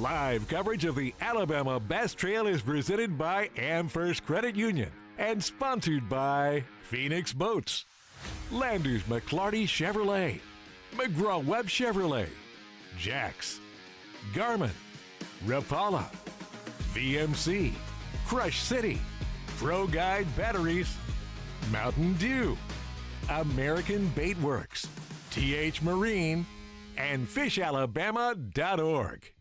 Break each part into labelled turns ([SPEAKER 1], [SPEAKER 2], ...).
[SPEAKER 1] Live coverage of the Alabama Bass Trail is presented by AmFirst Credit Union and sponsored by Phoenix Boats, Landers McClarty Chevrolet, McGraw-Webb Chevrolet, Jax, Garmin, Rapala, VMC, Crush City, Pro Guide Batteries, Mountain Dew, American Bait Works, TH Marine, and FishAlabama.org.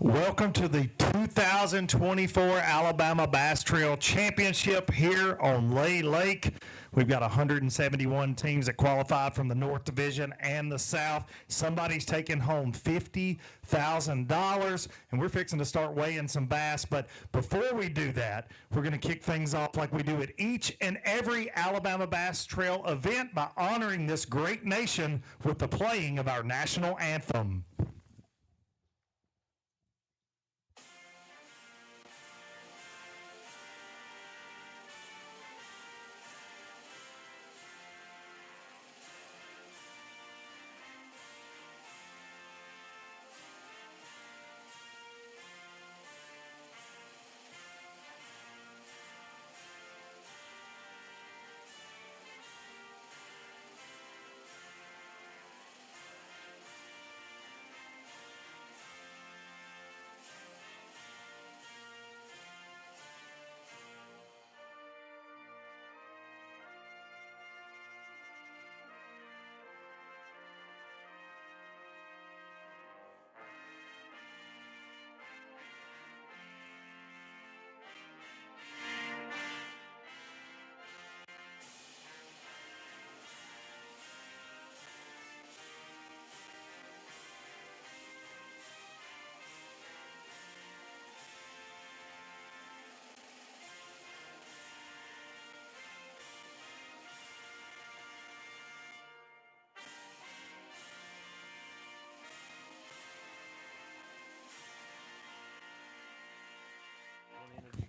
[SPEAKER 2] Welcome to the 2024 Alabama Bass Trail Championship here on Lay Lake. We've got 171 teams that qualified from the North Division and the South. Somebody's taking home $50,000, and we're fixing to start weighing some bass. But before we do that, we're going to kick things off like we do at each and every Alabama Bass Trail event by honoring this great nation with the playing of our national anthem.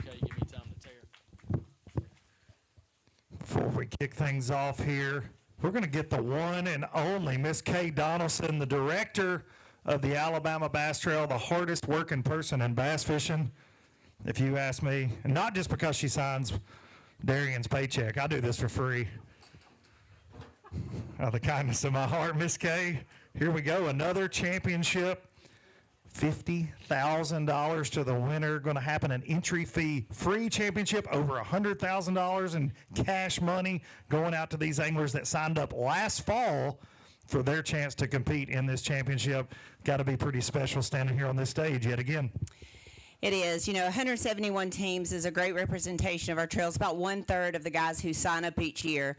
[SPEAKER 3] Okay, give me time to tear.
[SPEAKER 2] Before we kick things off here, we're going to get the one and only Miss Kay Donaldson, the director of the Alabama Bass Trail, the hardest working person in bass fishing, if you ask me. And not just because she signs Darian's paycheck. I do this for free. Out of the kindness of my heart, Miss Kay. Here we go, another championship. $50,000 to the winner. Going to happen an entry fee free championship, over $100,000 in cash money going out to these anglers that signed up last fall for their chance to compete in this championship. Got to be pretty special standing here on this stage yet again.
[SPEAKER 4] It is. 171 teams is a great representation of our trails. About 1/3 of the guys who sign up each year.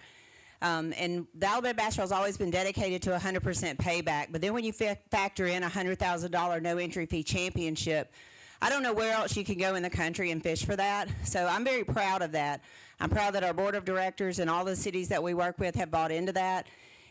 [SPEAKER 4] And the Alabama Bass Trail has always been dedicated to 100% payback. But then when you factor in a $100,000 no entry fee championship, I don't know where else you can go in the country and fish for that. So I'm very proud of that. I'm proud that our board of directors and all the cities that we work with have bought into that.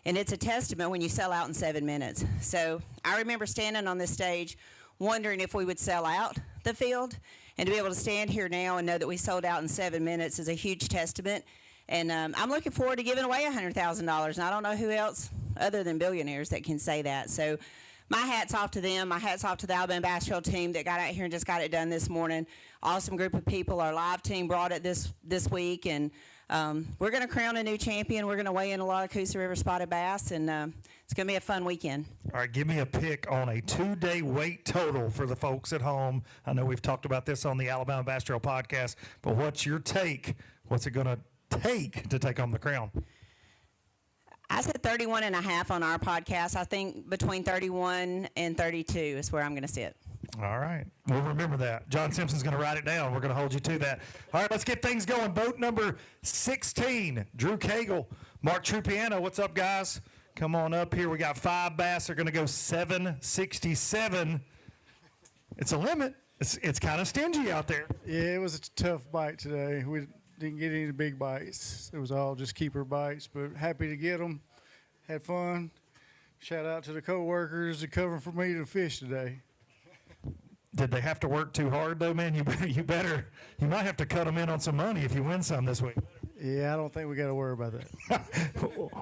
[SPEAKER 4] And it's a testament when you sell out in 7 minutes. So I remember standing on this stage wondering if we would sell out the field. And to be able to stand here now and know that we sold out in 7 minutes is a huge testament. And I'm looking forward to giving away $100,000. And I don't know who else other than billionaires that can say that. So my hat's off to them. My hat's off to the Alabama Bass Trail team that got out here and just got it done this morning. Awesome group of people. Our live team brought it this week. And we're going to crown a new champion. We're going to weigh in a lot of Coosa River spotted bass. And it's going to be a fun weekend.
[SPEAKER 2] All right, give me a pick on a 2-day weight total for the folks at home. I know we've talked about this on the Alabama Bass Trail podcast. But what's your take? What's it going to take to take home the crown?
[SPEAKER 4] I said 31.5 on our podcast. I think between 31 and 32 is where I'm going to sit.
[SPEAKER 2] All right. We'll remember that. John Simpson's going to write it down. We're going to hold you to that. All right, let's get things going. Boat number 16, Drew Cagle, Mark Trupiano. What's up, guys? Come on up here. We got 5 bass. They're going to go 767. It's a limit. It's kind of stingy out there.
[SPEAKER 5] Yeah, it was a tough bite today. We didn't get any big bites. It was all just keeper bites, but happy to get them. Had fun. Shout out to the co-workers that covered for me to fish today.
[SPEAKER 2] Did they have to work too hard, though, man? You might have to cut them in on some money if you win some this week.
[SPEAKER 5] Yeah, I don't think we got to worry about that.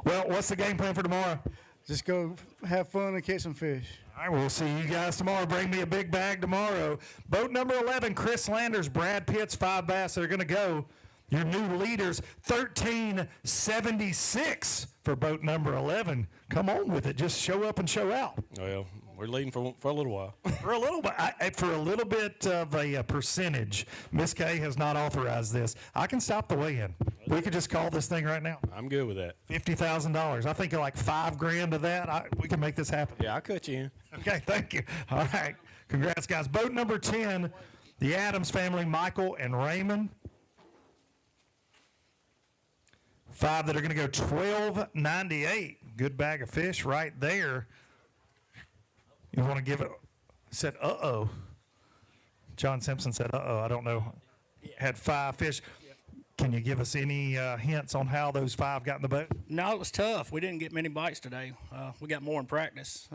[SPEAKER 2] Well, what's the game plan for tomorrow?
[SPEAKER 5] just go have fun and catch some fish.
[SPEAKER 2] All right, we'll see you guys tomorrow. Bring me a big bag tomorrow. Boat number 11, Chris Landers, Brad Pitts, 5 bass that are going to go. Your new leaders, 1376 for boat number 11. Come on with it. Just show up and show out.
[SPEAKER 3] Well, we're leading for a little while.
[SPEAKER 2] For a little bit of a percentage. Miss K has not authorized this. I can stop the weigh-in. We could just call this thing right now.
[SPEAKER 3] I'm good with that.
[SPEAKER 2] $50,000. I think like $5,000 of that. We can make this happen.
[SPEAKER 3] Yeah, I'll cut you in.
[SPEAKER 2] Okay, thank you. All right. Congrats, guys. Boat number 10, the Adams family, Michael and Raymond. 5 that are going to go $12.98. Good bag of fish right there. You want to give it, said, uh-oh. John Simpson said, uh-oh. I don't know. Had 5 fish. Can you give us any hints on how those 5 got in the boat?
[SPEAKER 6] No, it was tough. We didn't get many bites today. We got more in practice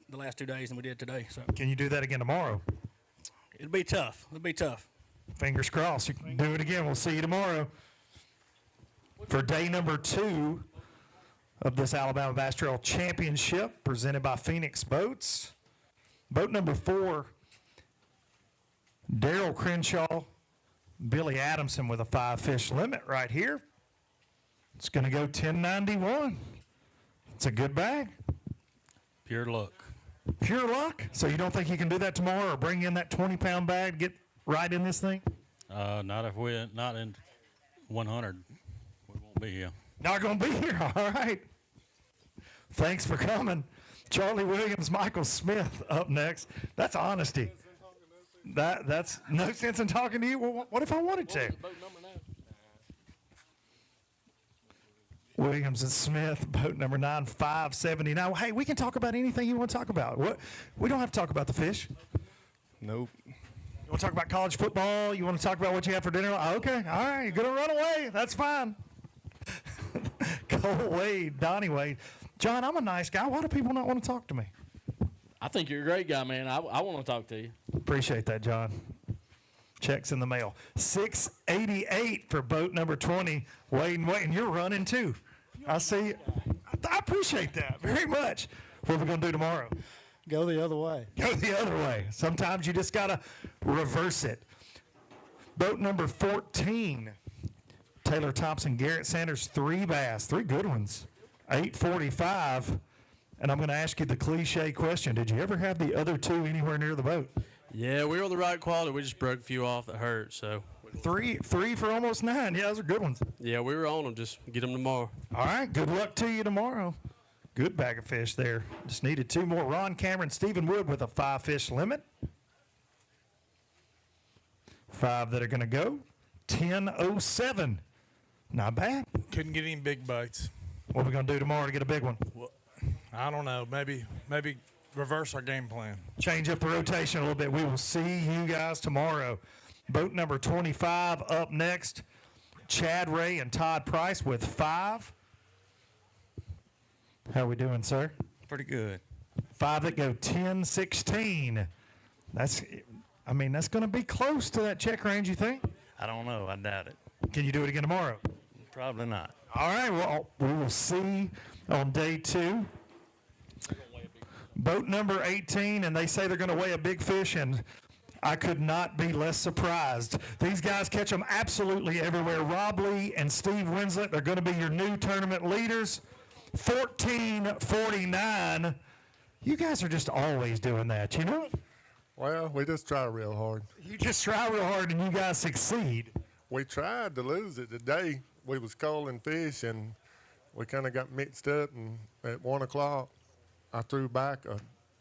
[SPEAKER 6] the last 2 days than we did today. So
[SPEAKER 2] Can you do that again tomorrow?
[SPEAKER 6] it'll be tough. It'll be tough.
[SPEAKER 2] Fingers crossed. You can do it again. We'll see you tomorrow. For day number 2 of this Alabama Bass Trail Championship presented by Phoenix Boats. Boat number 4, Daryl Crenshaw, Billy Adamson with a 5-fish limit right here. It's going to go $10.91. It's a good bag.
[SPEAKER 3] Pure luck.
[SPEAKER 2] Pure luck. So you don't think you can do that tomorrow or bring in that 20-pound bag, get right in this thing?
[SPEAKER 3] Not in 100. We won't be here.
[SPEAKER 2] Not going to be here. All right. Thanks for coming. Charlie Williams, Michael Smith up next. That's honesty. That's no sense in talking to you. Well, what if I wanted to? Williams and Smith, boat number 9, 579. Hey, we can talk about anything you want to talk about. We don't have to talk about the fish.
[SPEAKER 7] Nope.
[SPEAKER 2] You want to talk about college football? You want to talk about what you have for dinner? Okay, all right, you're going to run away. That's fine. Cole Wade, Donnie Wade. John, I'm a nice guy. Why do people not want to talk to me?
[SPEAKER 8] I think you're a great guy, man. I want to talk to you.
[SPEAKER 2] Appreciate that, John. Checks in the mail. 688 for boat number 20. Wade and Wade, and you're running too. I see. I appreciate that very much. What are we going to do tomorrow?
[SPEAKER 5] Go the other way.
[SPEAKER 2] Go the other way. Sometimes you just got to reverse it. Boat number 14. Taylor Thompson, Garrett Sanders, 3 bass, 3 good ones. 845. And I'm going to ask you the cliche question. Did you ever have the other 2 anywhere near the boat?
[SPEAKER 8] Yeah, we were the right quality. We just broke a few off that hurt. So,
[SPEAKER 2] 3 for almost 9. Yeah, those are good ones.
[SPEAKER 8] yeah, we were on them. Just get them tomorrow.
[SPEAKER 2] All right, good luck to you tomorrow. Good bag of fish there. Just needed 2 more. Ron Cameron, Stephen Wood with a 5-fish limit. 5 that are going to go. 10:07. Not bad.
[SPEAKER 9] Couldn't get any big bites.
[SPEAKER 2] What are we going to do tomorrow to get a big one?
[SPEAKER 9] Well, I don't know. Maybe reverse our game plan.
[SPEAKER 2] Change up the rotation a little bit. We will see you guys tomorrow. Boat number 25 up next. Chad Ray and Todd Price with 5. How are we doing, sir?
[SPEAKER 7] Pretty good.
[SPEAKER 2] 5 that go 10-16. That's going to be close to that check range, you think?
[SPEAKER 7] I don't know. I doubt it.
[SPEAKER 2] Can you do it again tomorrow?
[SPEAKER 7] Probably not.
[SPEAKER 2] All right, well, we will see on day 2. Boat number 18, and they say they're going to weigh a big fish, and I could not be less surprised. These guys catch them absolutely everywhere. Rob Lee and Steve Winslet are going to be your new tournament leaders. 14:49. You guys are just always doing that, you know?
[SPEAKER 10] Well, we just try real hard.
[SPEAKER 2] You just try real hard, and you guys succeed.
[SPEAKER 10] We tried to lose it today. We was calling fish, and we kind of got mixed up, and at 1 o'clock, I threw back a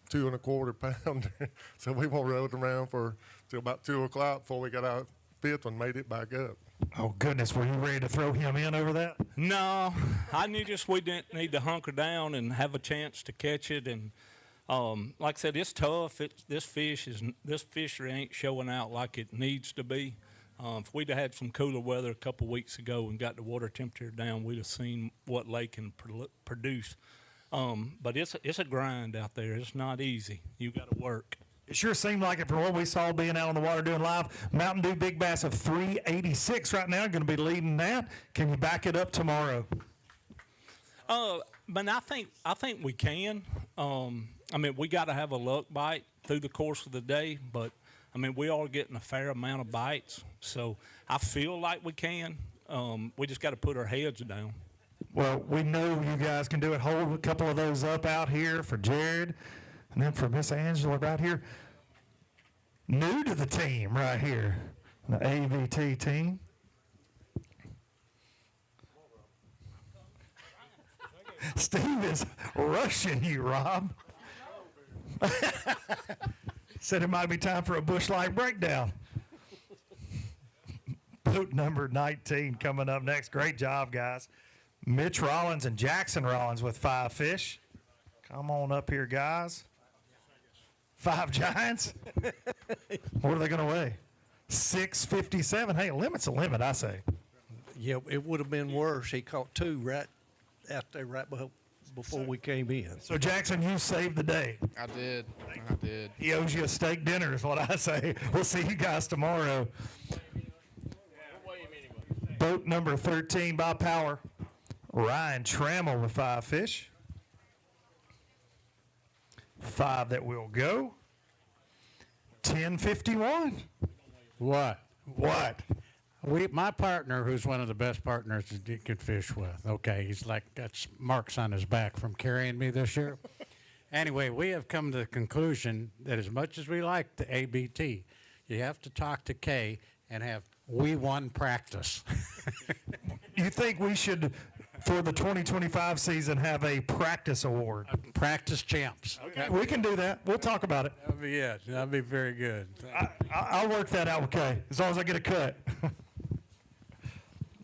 [SPEAKER 10] 2 1/4 pounder. So we rode around till about 2 o'clock before we got our 5th one, made it back up.
[SPEAKER 2] Oh, goodness. Were you ready to throw him in over that?
[SPEAKER 3] No, I knew just we didn't need to hunker down and have a chance to catch it. And like I said, it's tough. This fishery ain't showing out like it needs to be. If we'd have had some cooler weather a couple weeks ago and got the water temperature down, we'd have seen what lake can produce. But it's a grind out there. It's not easy. You got to work.
[SPEAKER 2] It sure seemed like it from what we saw being out on the water doing live. Mountain Dew Big Bass of 386 right now. Going to be leading that. Can you back it up tomorrow?
[SPEAKER 3] But I think we can. I mean, we got to have a luck bite through the course of the day, but I mean, we are getting a fair amount of bites, so I feel like we can. We just got to put our heads down.
[SPEAKER 2] Well, we know you guys can do it. Hold a couple of those up out here for Jared, and then for Miss Angela right here. New to the team right here, the ABT team. Steve is rushing you, Rob. Said it might be time for a Busch Light breakdown. Boat number 19 coming up next. Great job, guys. Mitch Rollins and Jackson Rollins with 5 fish. Come on up here, guys. 5 giants? What are they going to weigh? 657. Hey, a limit's a limit, I say.
[SPEAKER 11] Yeah, it would have been worse. He caught 2 right out there before we came in.
[SPEAKER 2] So, Jackson, you saved the day.
[SPEAKER 12] I did.
[SPEAKER 2] He owes you a steak dinner is what I say. We'll see you guys tomorrow. Boat number 13 by Power. Ryan Trammell with 5 fish. 5 that will go. 10:51.
[SPEAKER 13] What?
[SPEAKER 2] My
[SPEAKER 13] partner, who's one of the best partners that you can fish with, okay, he's like got marks on his back from carrying me this year. Anyway, we have come to the conclusion that as much as we like the ABT, you have to talk to Kay and have we won practice.
[SPEAKER 2] You think we should, for the 2025 season, have a practice award?
[SPEAKER 13] Practice champs.
[SPEAKER 2] Okay, we can do that. We'll talk about it.
[SPEAKER 13] That'd be very good.
[SPEAKER 2] I'll work that out with Kay, as long as I get a cut.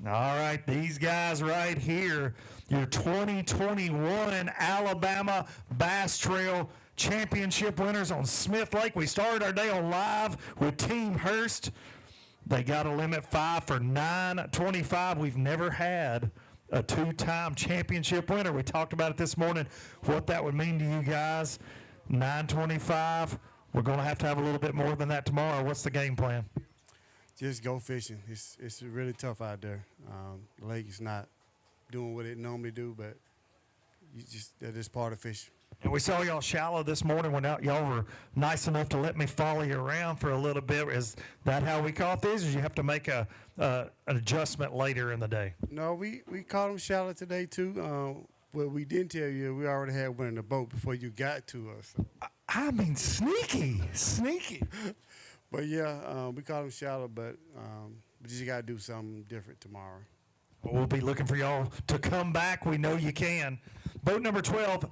[SPEAKER 2] All right, these guys right here, your 2021 Alabama Bass Trail Championship winners on Smith Lake. We started our day on live with Team Hurst. They got a limit 5 for $9.25. We've never had a 2-time championship winner. We talked about it this morning, what that would mean to you guys. $9.25. We're going to have a little bit more than that tomorrow. What's the game plan?
[SPEAKER 14] Just go fishing. It's really tough out there. The lake is not doing what it normally do, but that is part of fishing.
[SPEAKER 2] And we saw y'all shallow this morning when y'all were nice enough to let me follow you around for a little bit. Is that how we caught these, or did you have to make an adjustment later in the day?
[SPEAKER 14] No, we caught them shallow today too. What we didn't tell you, we already had one in the boat before you got to us.
[SPEAKER 2] I mean, sneaky.
[SPEAKER 14] But yeah, we caught them shallow, but we just got to do something different tomorrow.
[SPEAKER 2] We'll be looking for y'all to come back. We know you can. Boat number 12,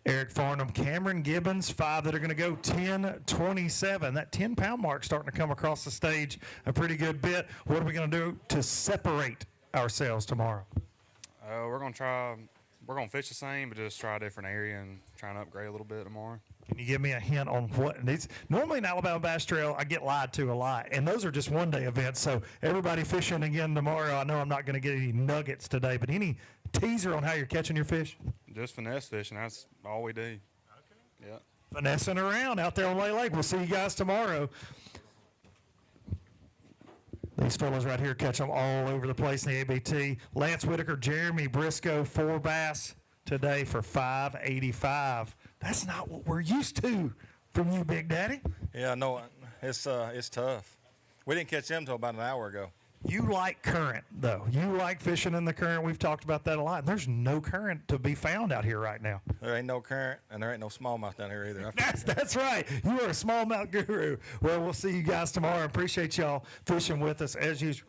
[SPEAKER 2] Eric Farnham, Cameron Gibbons, 5 that are going to go 10:27. That 10-pound mark starting to come across the stage a pretty good bit. What are we going to do to separate ourselves tomorrow?
[SPEAKER 12] We're going to fish the same, but just try a different area and try and upgrade a little bit tomorrow.
[SPEAKER 2] Can you give me a hint on what these? Normally in Alabama Bass Trail, I get lied to a lot, and those are just one-day events. So everybody fishing again tomorrow. I know I'm not going to get any nuggets today, but any teaser on how you're catching your fish?
[SPEAKER 12] Just finesse fishing. That's all we do. Okay. Yeah.
[SPEAKER 2] Finessing around out there on Lay Lake. We'll see you guys tomorrow. These fellas right here catch them all over the place in the ABT. Lance Whitaker, Jeremy Briscoe, 4 bass today for $5.85. That's not what we're used to from you, Big Daddy.
[SPEAKER 15] Yeah, no, it's tough. We didn't catch them until about an hour ago.
[SPEAKER 2] You like current, though. You like fishing in the current. We've talked about that a lot. There's no current to be found out here right now.
[SPEAKER 15] There ain't no current, and there ain't no smallmouth down here either.
[SPEAKER 2] That's right. You are a smallmouth guru. Well, we'll see you guys tomorrow. Appreciate y'all fishing with us as usual.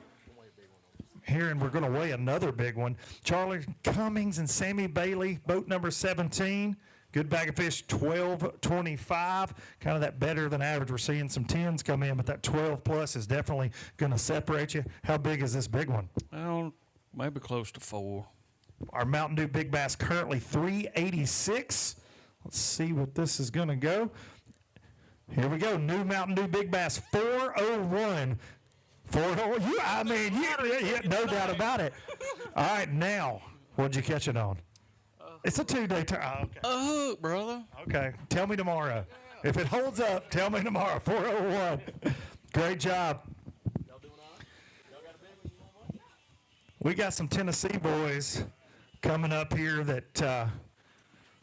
[SPEAKER 2] Here, and we're going to weigh another big one. Charlie Cummings and Sammy Bailey, boat number 17. Good bag of fish, 12.25. Kind of that better than average. We're seeing some 10s come in, but that 12 plus is definitely going to separate you. How big is this big one?
[SPEAKER 8] Well, maybe close to 4.
[SPEAKER 2] Our Mountain Dew Big Bass currently 386. Let's see what this is going to go. Here we go. New Mountain Dew Big Bass 401. No doubt about it. All right, now, what'd you catch it on? It's a 2-day turn. Oh, okay.
[SPEAKER 8] A hook, brother.
[SPEAKER 2] Okay, tell me tomorrow. If it holds up, tell me tomorrow. 401. Great job. We got some Tennessee boys coming up here that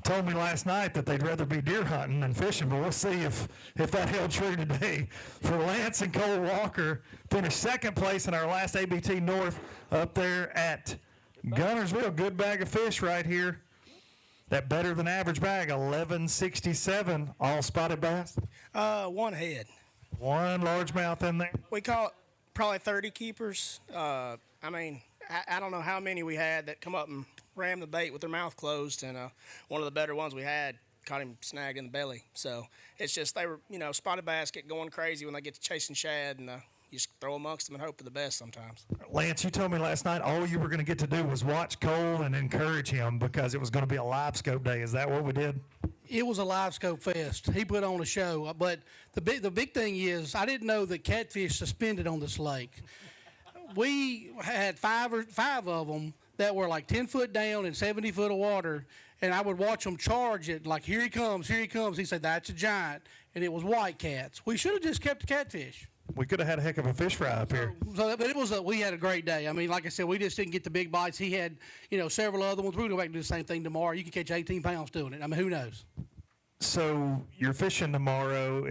[SPEAKER 2] told me last night that they'd rather be deer hunting than fishing, but we'll see if that held true today. For Lance and Cole Walker, finished second place in our last ABT North up there at Gunnersville. Good bag of fish right here. That better than average bag, 1167, all spotted bass.
[SPEAKER 6] One head.
[SPEAKER 2] One largemouth in there.
[SPEAKER 6] We caught probably 30 keepers. I mean, I don't know how many we had that come up and rammed the bait with their mouth closed, and one of the better ones we had caught him snagged in the belly. So it's just they were, spotted bass get going crazy when they get to chasing shad, and you just throw amongst them and hope for the best sometimes.
[SPEAKER 2] Lance, you told me last night all you were going to get to do was watch Cole and encourage him because it was going to be a live scope day. Is that what we did?
[SPEAKER 16] It was a live scope fest. He put on a show, but the big thing is I didn't know that catfish suspended on this lake. We had five of them that were like 10 foot down and 70 foot of water, and I would watch them charge it like, here he comes, here he comes. He said, that's a giant, and it was white cats. We should have just kept the catfish.
[SPEAKER 2] We could have had a heck of a fish fry up here.
[SPEAKER 16] But it was we had a great day. I mean, like I said, we just didn't get the big bites. He had, several other ones. We'll go back and do the same thing tomorrow. You can catch 18 pounds doing it. I mean, who knows?
[SPEAKER 2] So you're fishing tomorrow.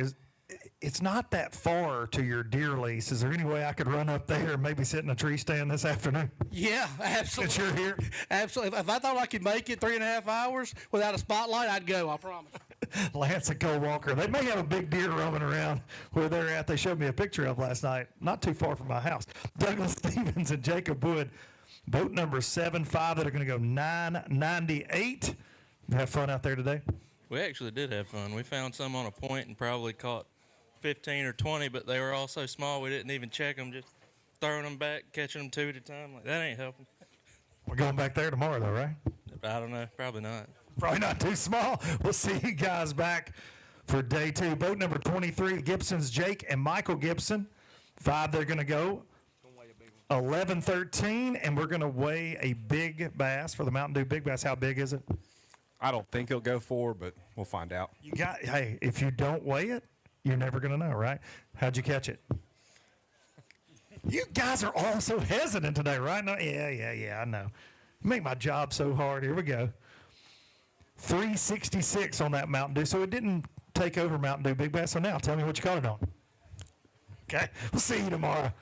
[SPEAKER 2] It's not that far to your deer lease. Is there any way I could run up there and maybe sit in a tree stand this afternoon?
[SPEAKER 16] Yeah, absolutely.
[SPEAKER 2] Since you're here?
[SPEAKER 16] Absolutely. If I thought I could make it 3.5 hours without a spotlight, I'd go, I promise.
[SPEAKER 2] Lance and Cole Walker. They may have a big deer roaming around where they're at. They showed me a picture of last night, not too far from my house. Douglas Stevens and Jacob Wood, boat number 7-5 that are going to go 998. Have fun out there today?
[SPEAKER 8] We actually did have fun. We found some on a point and probably caught 15 or 20, but they were all so small we didn't even check them, just throwing them back, catching them 2 at a time. Like, that ain't helping.
[SPEAKER 2] We're going back there tomorrow, though, right?
[SPEAKER 8] I don't know. Probably not.
[SPEAKER 2] Probably not too small. We'll see you guys back for day 2. Boat number 23, Gibson's Jake and Michael Gibson. 5, they're going to go. 11-13, and we're going to weigh a big bass for the Mountain Dew Big Bass. How big is it?
[SPEAKER 17] I don't think he'll go 4, but we'll find out.
[SPEAKER 2] Hey, if you don't weigh it, you're never going to know, right? How'd you catch it? You guys are all so hesitant today, right? No, yeah, I know. You make my job so hard. Here we go. 366 on that Mountain Dew. So it didn't take over Mountain Dew Big Bass. So now tell me what you caught it on. Okay, we'll see you tomorrow.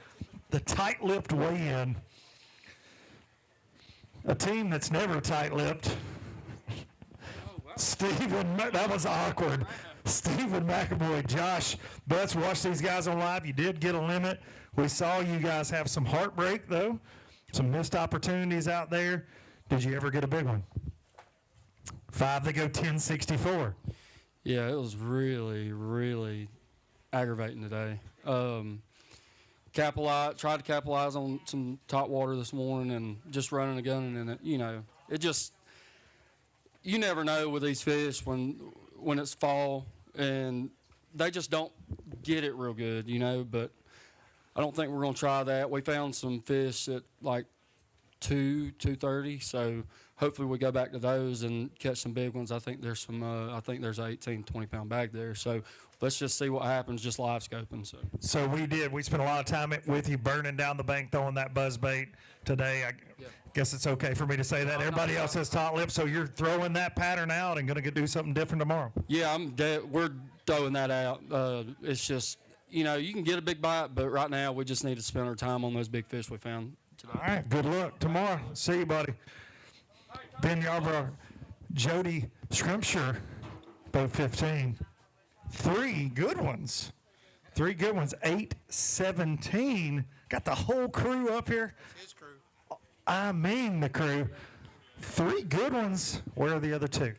[SPEAKER 2] The tight-lipped weigh-in. A team that's never tight-lipped. Stephen, that was awkward. Stephen McAvoy, Josh Butts, watch these guys on live. You did get a limit. We saw you guys have some heartbreak, though. Some missed opportunities out there. Did you ever get a big one? 5, they go 1064.
[SPEAKER 18] Yeah, it was really, really aggravating today. Tried to capitalize on some top water this morning and just running a gun, and it just, you never know with these fish when it's fall and they just don't get it real good, but I don't think we're going to try that. We found some fish at like 230, so hopefully we go back to those and catch some big ones. I think there's I think there's an 18, 20-pound bag there. So let's just see what happens, just live scoping.
[SPEAKER 2] So we spent a lot of time with you burning down the bank, throwing that buzz bait today. I guess it's okay for me to say that. Everybody else has top lip, so you're throwing that pattern out and going to do something different tomorrow.
[SPEAKER 18] Yeah, we're throwing that out. It's just, you can get a big bite, but right now we just need to spend our time on those big fish we found today.
[SPEAKER 2] All right, good luck tomorrow. See you, buddy. Ben Yarborough, Jody Scrimshire, boat 15. 3 good ones. 8-17. Got the whole crew up here.
[SPEAKER 11] His crew.
[SPEAKER 2] I mean the crew. 3 good ones. Where are the other 2?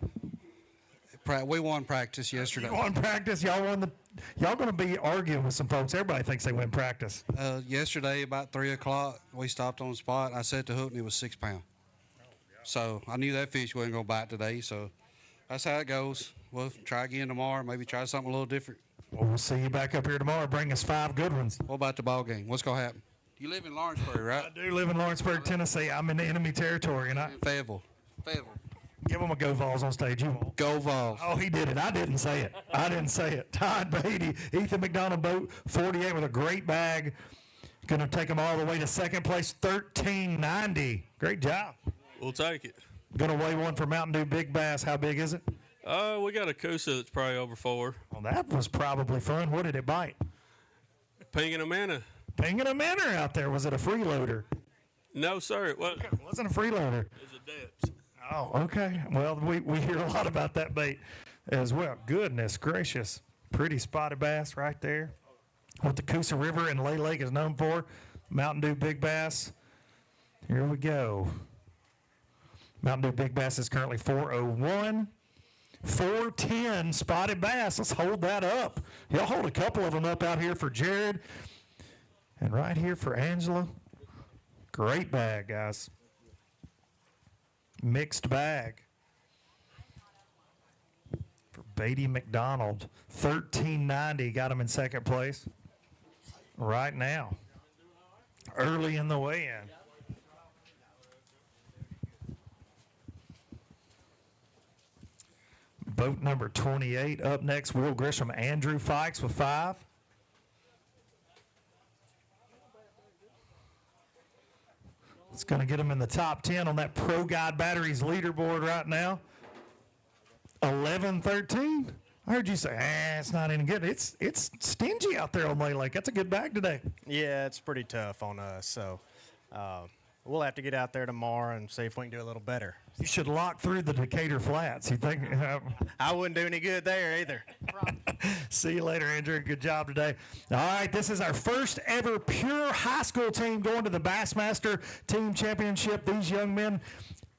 [SPEAKER 11] We won practice yesterday.
[SPEAKER 2] You won practice. Y'all won y'all going to be arguing with some folks. Everybody thinks they win practice.
[SPEAKER 11] Yesterday, about 3 o'clock, we stopped on the spot. I set the hook, and it was 6 pounds. So I knew that fish wasn't going to bite today, so that's how it goes. We'll try again tomorrow, maybe try something a little different.
[SPEAKER 2] Well, we'll see you back up here tomorrow. Bring us 5 good ones.
[SPEAKER 11] What about the ball game? What's going to happen? You live in Lawrenceburg, right?
[SPEAKER 2] I do live in Lawrenceburg, Tennessee. I'm in the enemy territory. And
[SPEAKER 11] Fayetteville.
[SPEAKER 2] Give them a go Vols on stage. You won't.
[SPEAKER 11] Go Vols.
[SPEAKER 2] Oh, he did it. I didn't say it. Todd Beatty, Ethan McDonald, boat 48 with a great bag. Going to take them all the way to second place, 1390. Great job.
[SPEAKER 8] We'll take it.
[SPEAKER 2] Gonna weigh one for Mountain Dew Big Bass. How big is it?
[SPEAKER 19] We got a Coosa that's probably over 4.
[SPEAKER 2] Well, that was probably fun. What did it bite?
[SPEAKER 19] Ping and a minnow.
[SPEAKER 2] Ping and a minnow out there. Was it a freeloader?
[SPEAKER 19] No, sir, it wasn't.
[SPEAKER 2] It wasn't a freeloader.
[SPEAKER 19] It was a depth.
[SPEAKER 2] Oh, okay. Well, we hear a lot about that bait as well. Goodness gracious. Pretty spotted bass right there. What the Coosa River and Lay Lake is known for. Mountain Dew Big Bass. Here we go. Mountain Dew Big Bass is currently 401. 410 spotted bass. Let's hold that up. Y'all hold a couple of them up out here for Jared. And right here for Angela. Great bag, guys. Mixed bag. For Beatty McDonald. $13.90. Got him in second place. Right now. Early in the weigh-in. Boat number 28 up next. Will Grisham, Andrew Fikes with 5. It's going to get him in the top 10 on that Pro Guide Batteries leaderboard right now. 11-13. I heard you say, it's not any good. It's stingy out there on Lay Lake. That's a good bag today.
[SPEAKER 20] Yeah, it's pretty tough on us. So we'll have to get out there tomorrow and see if we can do a little better.
[SPEAKER 2] You should lock through the Decatur Flats. You think?
[SPEAKER 20] I wouldn't do any good there either.
[SPEAKER 2] See you later, Andrew. Good job today. All right, this is our first ever pure high school team going to the Bassmaster Team Championship. These young men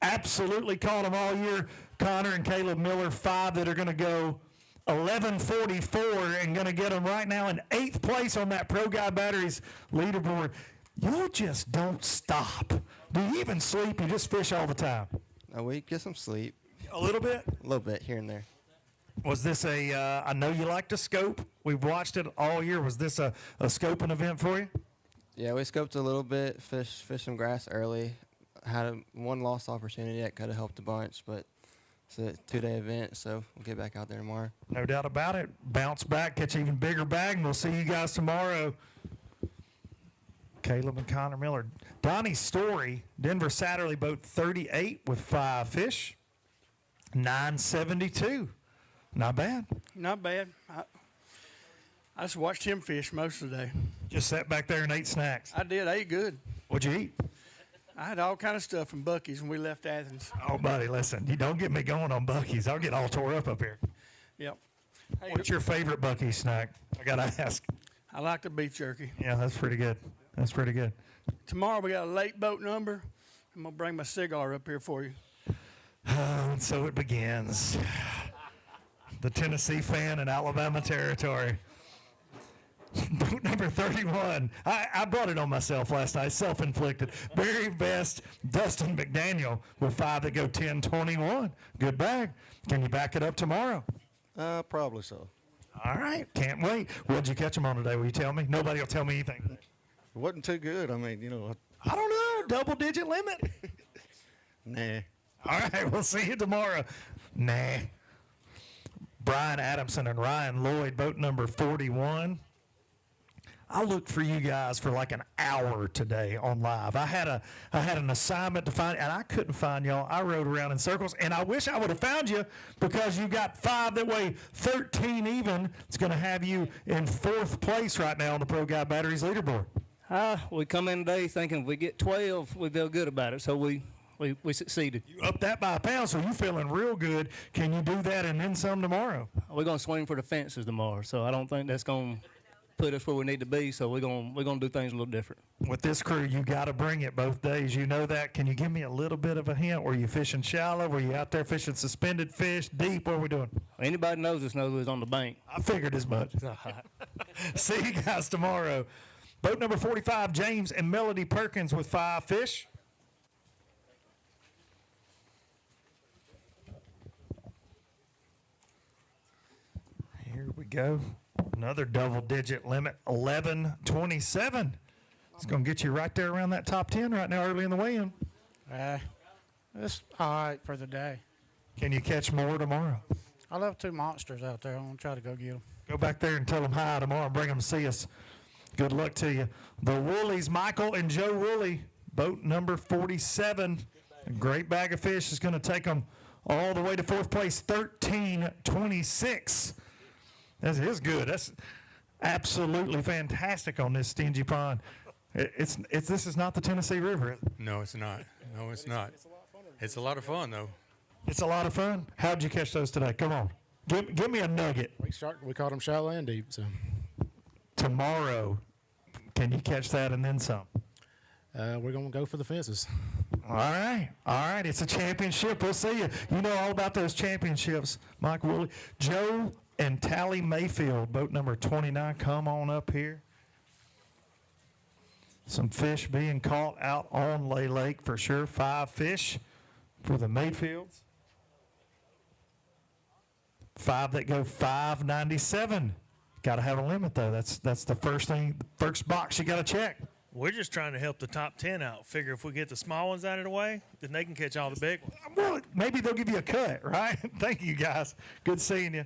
[SPEAKER 2] absolutely caught them all year. Connor and Caleb Miller, 5 that are going to go 11:44 and going to get them right now in 8th place on that Pro Guide Batteries leaderboard. You just don't stop. Do you even sleep? You just fish all the time?
[SPEAKER 21] We get some sleep.
[SPEAKER 2] A little bit?
[SPEAKER 21] A little bit here and there.
[SPEAKER 2] Was this I know you like to scope. We've watched it all year. Was this a scoping event for you?
[SPEAKER 21] Yeah, we scoped a little bit, fished some grass early. Had one lost opportunity that could have helped a bunch, but it's a 2-day event, so we'll get back out there tomorrow.
[SPEAKER 2] No doubt about it. Bounce back, catch an even bigger bag, and we'll see you guys tomorrow. Caleb and Connor Miller. Donnie Story, Denver Satterley boat 38 with 5 fish. 972. Not bad.
[SPEAKER 16] Not bad. I just watched him fish most of the day.
[SPEAKER 2] Just sat back there and ate snacks.
[SPEAKER 16] I did. I ate good.
[SPEAKER 2] What'd you eat?
[SPEAKER 16] I had all kind of stuff from Buc-ee's when we left Athens.
[SPEAKER 2] Oh, buddy, listen. You don't get me going on Buc-ee's. I'll get all tore up here.
[SPEAKER 16] Yep. Hey,
[SPEAKER 2] What's your favorite Buc-ee's snack? I got to ask.
[SPEAKER 16] I like the beef jerky.
[SPEAKER 2] Yeah, that's pretty good. That's pretty good.
[SPEAKER 16] Tomorrow we got a late boat number. I'm going to bring my cigar up here for you.
[SPEAKER 2] And so it begins. The Tennessee fan in Alabama territory. Boat number 31. I brought it on myself last night, self-inflicted. Barry Best, Dustin McDaniel with 5 that go 10-21. Good bag. Can you back it up tomorrow?
[SPEAKER 21] Probably so.
[SPEAKER 2] All right. Can't wait. What'd you catch them on today? Will you tell me? Nobody will tell me anything.
[SPEAKER 21] It wasn't too good. I mean,
[SPEAKER 2] I don't know. Double-digit limit?
[SPEAKER 21] Nah.
[SPEAKER 2] All right. We'll see you tomorrow. Nah. Brian Adamson and Ryan Lloyd, boat number 41. I looked for you guys for like an hour today on live. I had an assignment to find, and I couldn't find y'all. I rode around in circles, and I wish I would have found you because you got 5 that weigh 13 even. It's going to have you in 4th place right now on the Pro Guide Batteries leaderboard.
[SPEAKER 22] We come in today thinking if we get 12, we feel good about it. So we succeeded.
[SPEAKER 2] You upped that by a pound, so you're feeling real good. Can you do that and then some tomorrow?
[SPEAKER 22] We're going to swing for the fences tomorrow, so I don't think that's going to put us where we need to be, so we're going to do things a little different.
[SPEAKER 2] With this crew, you got to bring it both days. You know that. Can you give me a little bit of a hint? Were you fishing shallow? Were you out there fishing suspended fish, deep? What are we doing?
[SPEAKER 22] Anybody knows us knows we was on the bank.
[SPEAKER 2] I figured as much. See you guys tomorrow. Boat number 45, James and Melody Perkins with 5 fish. Here we go. Another double-digit limit, 11:27. It's going to get you right there around that top 10 right now, early in the weigh-in.
[SPEAKER 23] It's all right for the day.
[SPEAKER 2] Can you catch more tomorrow?
[SPEAKER 23] I left 2 monsters out there. I'm going to try to go get them.
[SPEAKER 2] Go back there and tell them hi tomorrow. Bring them to see us. Good luck to you. The Woolies, Michael and Joe Woolley, boat number 47. A great bag of fish is going to take them all the way to fourth place, 13.26. That is good. That's absolutely fantastic on this stingy pond. This is not the Tennessee River, is it?
[SPEAKER 1] No, it's not. No, it's not. It's a lot of fun, though.
[SPEAKER 2] It's a lot of fun. How'd you catch those today? Come on. Give me a nugget.
[SPEAKER 23] We caught them shallow and deep. So
[SPEAKER 2] Tomorrow, can you catch that and then some?
[SPEAKER 23] we're gonna go for the fences.
[SPEAKER 2] All right. It's a championship. We'll see you. You know all about those championships, Mike Woolley. Joe and Tally Mayfield, boat number 29, come on up here. Some fish being caught out on Lay Lake for sure. 5 fish for the Mayfields. 5 that go 5.97. Got to have a limit though. That's the first box you got to check.
[SPEAKER 4] We're just trying to help the top 10 out. Figure if we get the small ones out of the way, then they can catch all the big ones.
[SPEAKER 2] Well, maybe they'll give you a cut, right? Thank you, guys. Good seeing you.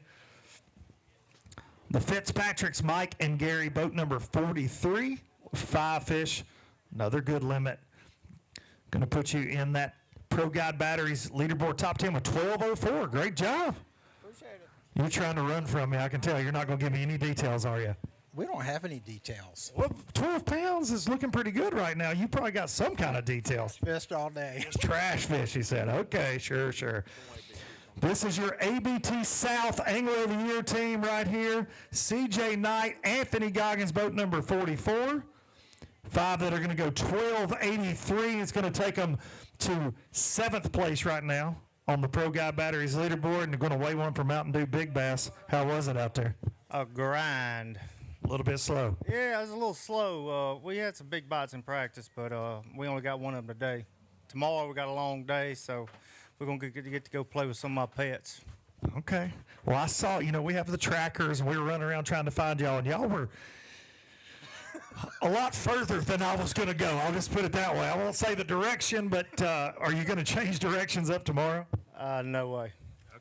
[SPEAKER 2] The Fitzpatricks, Mike and Gary, boat number 43. 5 fish, another good limit. Going to put you in that Pro Guide Batteries leaderboard top 10 with 12.04. Great job.
[SPEAKER 5] Appreciate it.
[SPEAKER 2] You're trying to run from me. I can tell. You're not going to give me any details, are you?
[SPEAKER 5] We don't have any details.
[SPEAKER 2] Well, 12 pounds is looking pretty good right now. You probably got some kind of details.
[SPEAKER 5] Fished all day.
[SPEAKER 2] It's trash fish, he said. Okay, sure. This is your ABT South Angler of the Year team right here. CJ Knight, Anthony Goggins, boat number 44. 5 that are going to go 12.83. It's going to take them to 7th place right now on the Pro Guide Batteries leaderboard, and they're going to weigh one for Mountain Dew Big Bass. How was it out there?
[SPEAKER 15] A grind.
[SPEAKER 2] A little bit slow.
[SPEAKER 15] Yeah, it was a little slow. We had some big bites in practice, but we only got one of them today. Tomorrow we got a long day, so we're going to get to go play with some of my pets.
[SPEAKER 2] Okay. Well, I saw, we have the trackers, and we were running around trying to find y'all, and y'all were a lot further than I was going to go. I'll just put it that way. I won't say the direction, but are you going to change directions up tomorrow?
[SPEAKER 15] No way.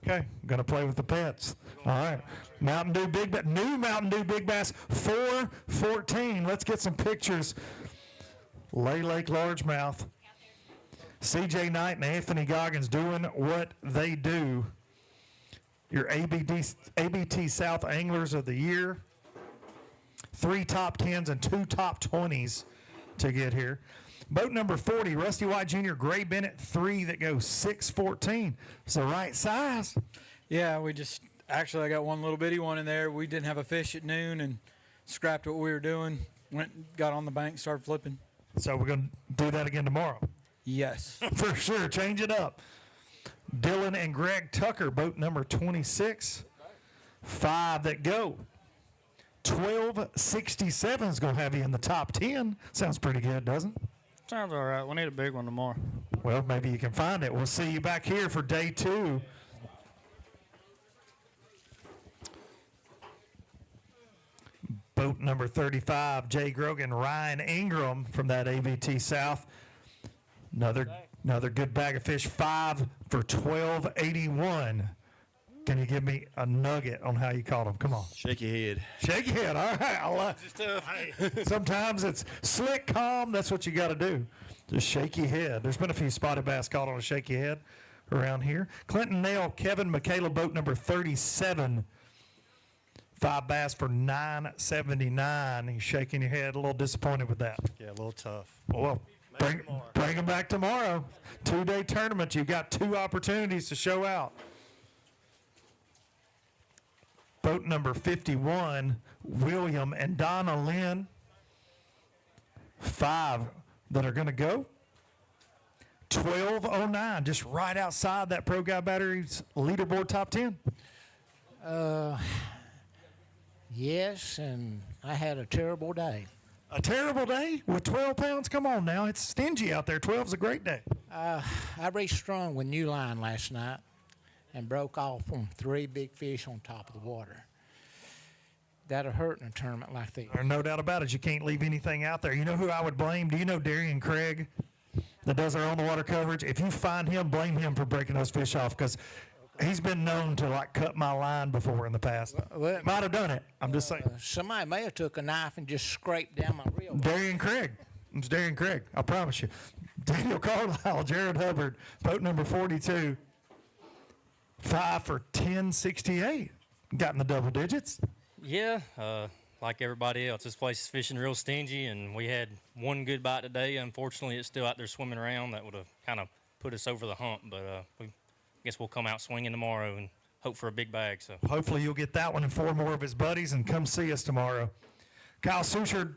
[SPEAKER 2] Okay, I'm going to play with the pets. All right. Mountain Dew Big Bass, new Mountain Dew Big Bass, 414. Let's get some pictures. Lay Lake Largemouth. CJ Knight and Anthony Goggins doing what they do. Your ABT South Anglers of the Year. 3 top 10s and 2 top 20s to get here. Boat number 40, Rusty White Jr., Gray Bennett, 3 that go 6.14. It's the right size.
[SPEAKER 24] Yeah, I got one little bitty one in there. We didn't have a fish at noon and scrapped what we were doing. Went, got on the bank, started flipping.
[SPEAKER 2] So we're going to do that again tomorrow.
[SPEAKER 24] Yes.
[SPEAKER 2] For sure, change it up. Dylan and Greg Tucker, boat number 26. 5 that go. 12.67 is going to have you in the top 10. Sounds pretty good, doesn't it?
[SPEAKER 15] Sounds all right. We need a big one tomorrow.
[SPEAKER 2] Well, maybe you can find it. We'll see you back here for day 2. Boat number 35, Jay Grogan, Ryan Ingram from that ABT South. Another good bag of fish, 5 for 12.81. Can you give me a nugget on how you caught them? Come on.
[SPEAKER 25] Shake your head.
[SPEAKER 2] Shake your head. All right. I love it. Sometimes it's slick, calm. That's what you got to do. Just shake your head. There's been a few spotted bass caught on a shake your head around here. Clinton Nail, Kevin Michaela, boat number 37. 5 bass for $9.79. He's shaking your head. A little disappointed with that.
[SPEAKER 15] Yeah, a little tough.
[SPEAKER 2] Well, bring them back tomorrow. 2-day tournament. You've got 2 opportunities to show out. Boat number 51, William and Donna Lynn. 5 that are going to go. 12.09, just right outside that Pro Guide Batteries leaderboard top 10.
[SPEAKER 23] Yes, and I had a terrible day.
[SPEAKER 2] A terrible day with 12 pounds? Come on now. It's stingy out there. 12's a great day.
[SPEAKER 23] I restrung with new line last night and broke off on 3 big fish on top of the water. That'll hurt in a tournament like this.
[SPEAKER 2] There's no doubt about it. You can't leave anything out there. You know who I would blame? Do you know Darian Craig that does our on-the-water coverage? If you find him, blame him for breaking those fish off because he's been known to, cut my line before in the past. Might have done it. I'm just saying.
[SPEAKER 23] Somebody may have took a knife and just scraped down my reel.
[SPEAKER 2] Darian Craig. It's Darian Craig. I promise you. Daniel Carlisle, Jared Hubbard, boat number 42, 5 for 1068. Got in the double digits.
[SPEAKER 3] Yeah, like everybody else, this place is fishing real stingy, and we had one good bite today. Unfortunately, it's still out there swimming around. That would have kind of put us over the hump, but we guess we'll come out swinging tomorrow and hope for a big bag. So
[SPEAKER 2] Hopefully you'll get that one and 4 more of his buddies and come see us tomorrow. Kyle Suchard,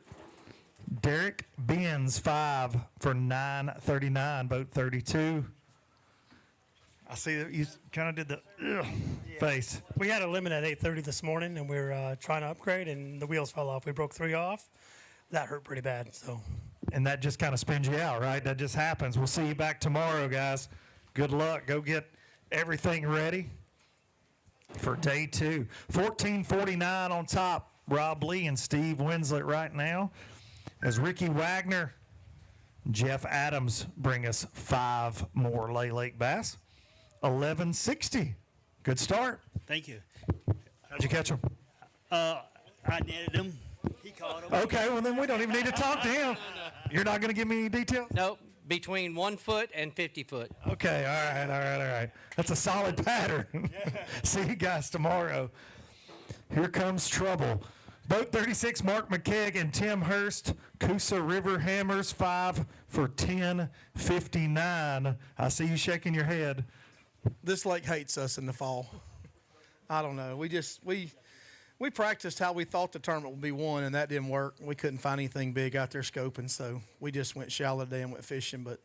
[SPEAKER 2] Derek Benz, 5 for 939, boat 32. I see that you kind of did the face.
[SPEAKER 7] We had a limit at 8:30 this morning, and we were trying to upgrade, and the wheels fell off. We broke 3 off. That hurt pretty bad. So,
[SPEAKER 2] And that just kind of spins you out, right? That just happens. We'll see you back tomorrow, guys. Good luck. Go get everything ready for day 2. 1449 on top. Rob Lee and Steve Winslet right now. As Ricky Wagner, Jeff Adams bring us 5 more Lay Lake bass. 1160. Good start.
[SPEAKER 9] Thank you.
[SPEAKER 2] How'd you catch them?
[SPEAKER 9] I netted him. He caught him.
[SPEAKER 2] Okay, well then we don't even need to talk to him. You're not going to give me any details?
[SPEAKER 10] Nope. Between 1 foot and 50 foot.
[SPEAKER 2] Okay, all right. That's a solid pattern. See you guys tomorrow. Here comes trouble. Boat 36, Mark McKegg and Tim Hurst. Coosa River Hammers, 5 for 1059. I see you shaking your head.
[SPEAKER 25] This lake hates us in the fall. I don't know. We practiced how we thought the tournament would be won, and that didn't work. We couldn't find anything big out there scoping, so we just went shallow today and went fishing. But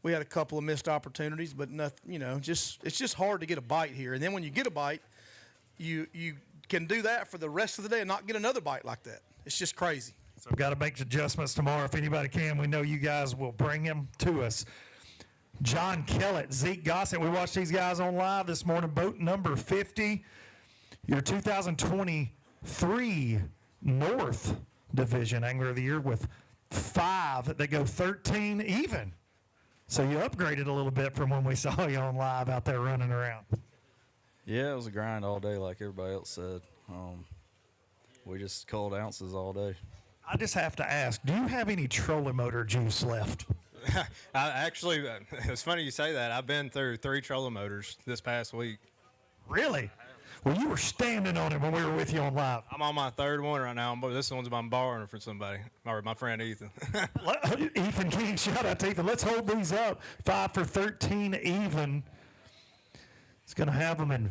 [SPEAKER 25] we had a couple of missed opportunities, but nothing. It's just hard to get a bite here. And then when you get a bite, you can do that for the rest of the day and not get another bite like that. It's just crazy.
[SPEAKER 2] So we've got to make adjustments tomorrow if anybody can. We know you guys will bring him to us. John Kellett, Zeke Gossett. We watched these guys on live this morning. Boat number 50, your 2023 North Division Angler of the Year with 5 that go 13 even. So you upgraded a little bit from when we saw you on live out there running around.
[SPEAKER 26] Yeah, it was a grind all day, like everybody else said. We just culled ounces all day.
[SPEAKER 2] I just have to ask, do you have any trolling motor juice left?
[SPEAKER 27] Actually, it's funny you say that. I've been through 3 trolling motors this past week.
[SPEAKER 2] Really? Well, you were standing on it when we were with you on live.
[SPEAKER 27] I'm on my 3rd one right now, but this one's I'm borrowing from somebody, or my friend Ethan.
[SPEAKER 2] Ethan King, shout out to Ethan. Let's hold these up. 5 for 13 even. It's going to have them in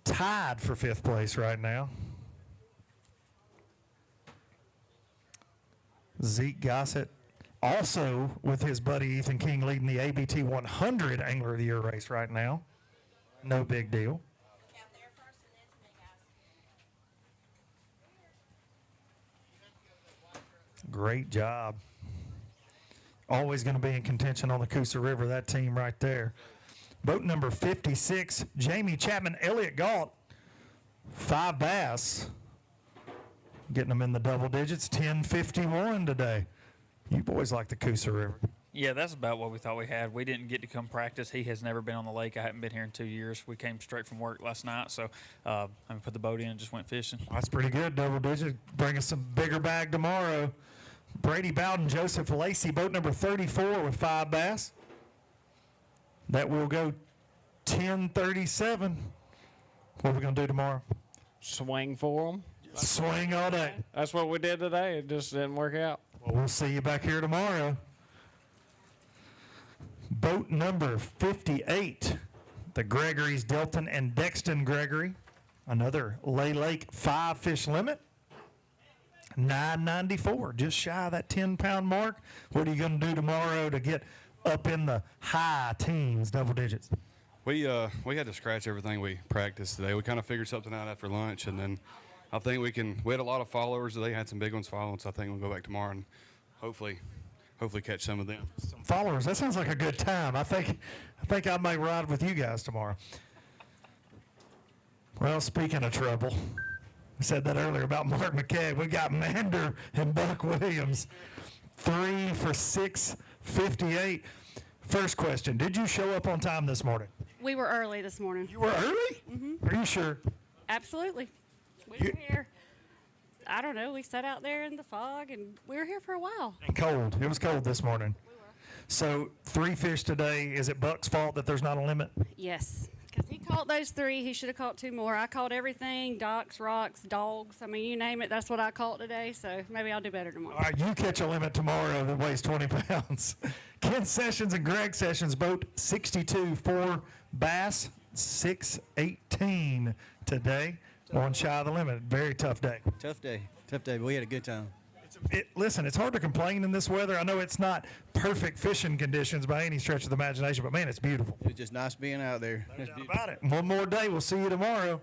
[SPEAKER 2] tied for 5th place right now. Zeke Gossett, also with his buddy Ethan King, leading the ABT 100 Angler of the Year race right now. No big deal. Great job. Always going to be in contention on the Coosa River, that team right there. Boat number 56, Jamie Chapman, Elliott Galt, 5 bass. Getting them in the double digits, 1051 today. You boys like the Coosa River.
[SPEAKER 28] Yeah, that's about what we thought we had. We didn't get to come practice. He has never been on the lake. I haven't been here in 2 years. We came straight from work last night, so I put the boat in and just went fishing.
[SPEAKER 2] That's pretty good, double digit. Bring us some bigger bag tomorrow. Brady Bowden, Joseph Lacey, boat number 34 with 5 bass. That will go 1037. What are we going to do tomorrow?
[SPEAKER 29] Swing for them.
[SPEAKER 2] Swing all day.
[SPEAKER 29] That's what we did today. It just didn't work out.
[SPEAKER 2] Well, we'll see you back here tomorrow. Boat number 58, the Gregory's, Delton and Dexton Gregory. Another Lay Lake 5-fish limit. 994, just shy of that 10-pound mark. What are you going to do tomorrow to get up in the high teens, double digits?
[SPEAKER 11] We had to scratch everything we practiced today. We kind of figured something out after lunch, and then I think we had a lot of followers. They had some big ones following, so I think we'll go back tomorrow and hopefully catch some of them.
[SPEAKER 2] Some followers. That sounds like a good time. I think I may ride with you guys tomorrow. Well, speaking of trouble, we said that earlier about Mark McKay. We got Mander and Buck Williams, 3 for 658. First question, did you show up on time this morning?
[SPEAKER 30] We were early this morning.
[SPEAKER 2] You were early?
[SPEAKER 30] Mm-hmm.
[SPEAKER 2] Are you sure?
[SPEAKER 30] Absolutely. We were here.
[SPEAKER 6] I don't know. We sat out there in the fog, and we were here for a while.
[SPEAKER 2] And cold. It was cold this morning. So 3 fish today. Is it Buck's fault that there's not a limit?
[SPEAKER 6] Yes, because he caught those 3. He should have caught 2 more. I caught everything: docks, rocks, dogs. I mean, you name it. That's what I caught today. So maybe I'll do better tomorrow.
[SPEAKER 2] All right, you catch a limit tomorrow that weighs 20 pounds. Ken Sessions and Greg Sessions, boat 62 for bass, 618 today. One shy of the limit. Very tough day.
[SPEAKER 9] Tough day, but we had a good time.
[SPEAKER 2] Listen, it's hard to complain in this weather. I know it's not perfect fishing conditions by any stretch of the imagination, but man, it's beautiful.
[SPEAKER 9] It was just nice being out there.
[SPEAKER 2] No doubt about it. One more day. We'll see you tomorrow.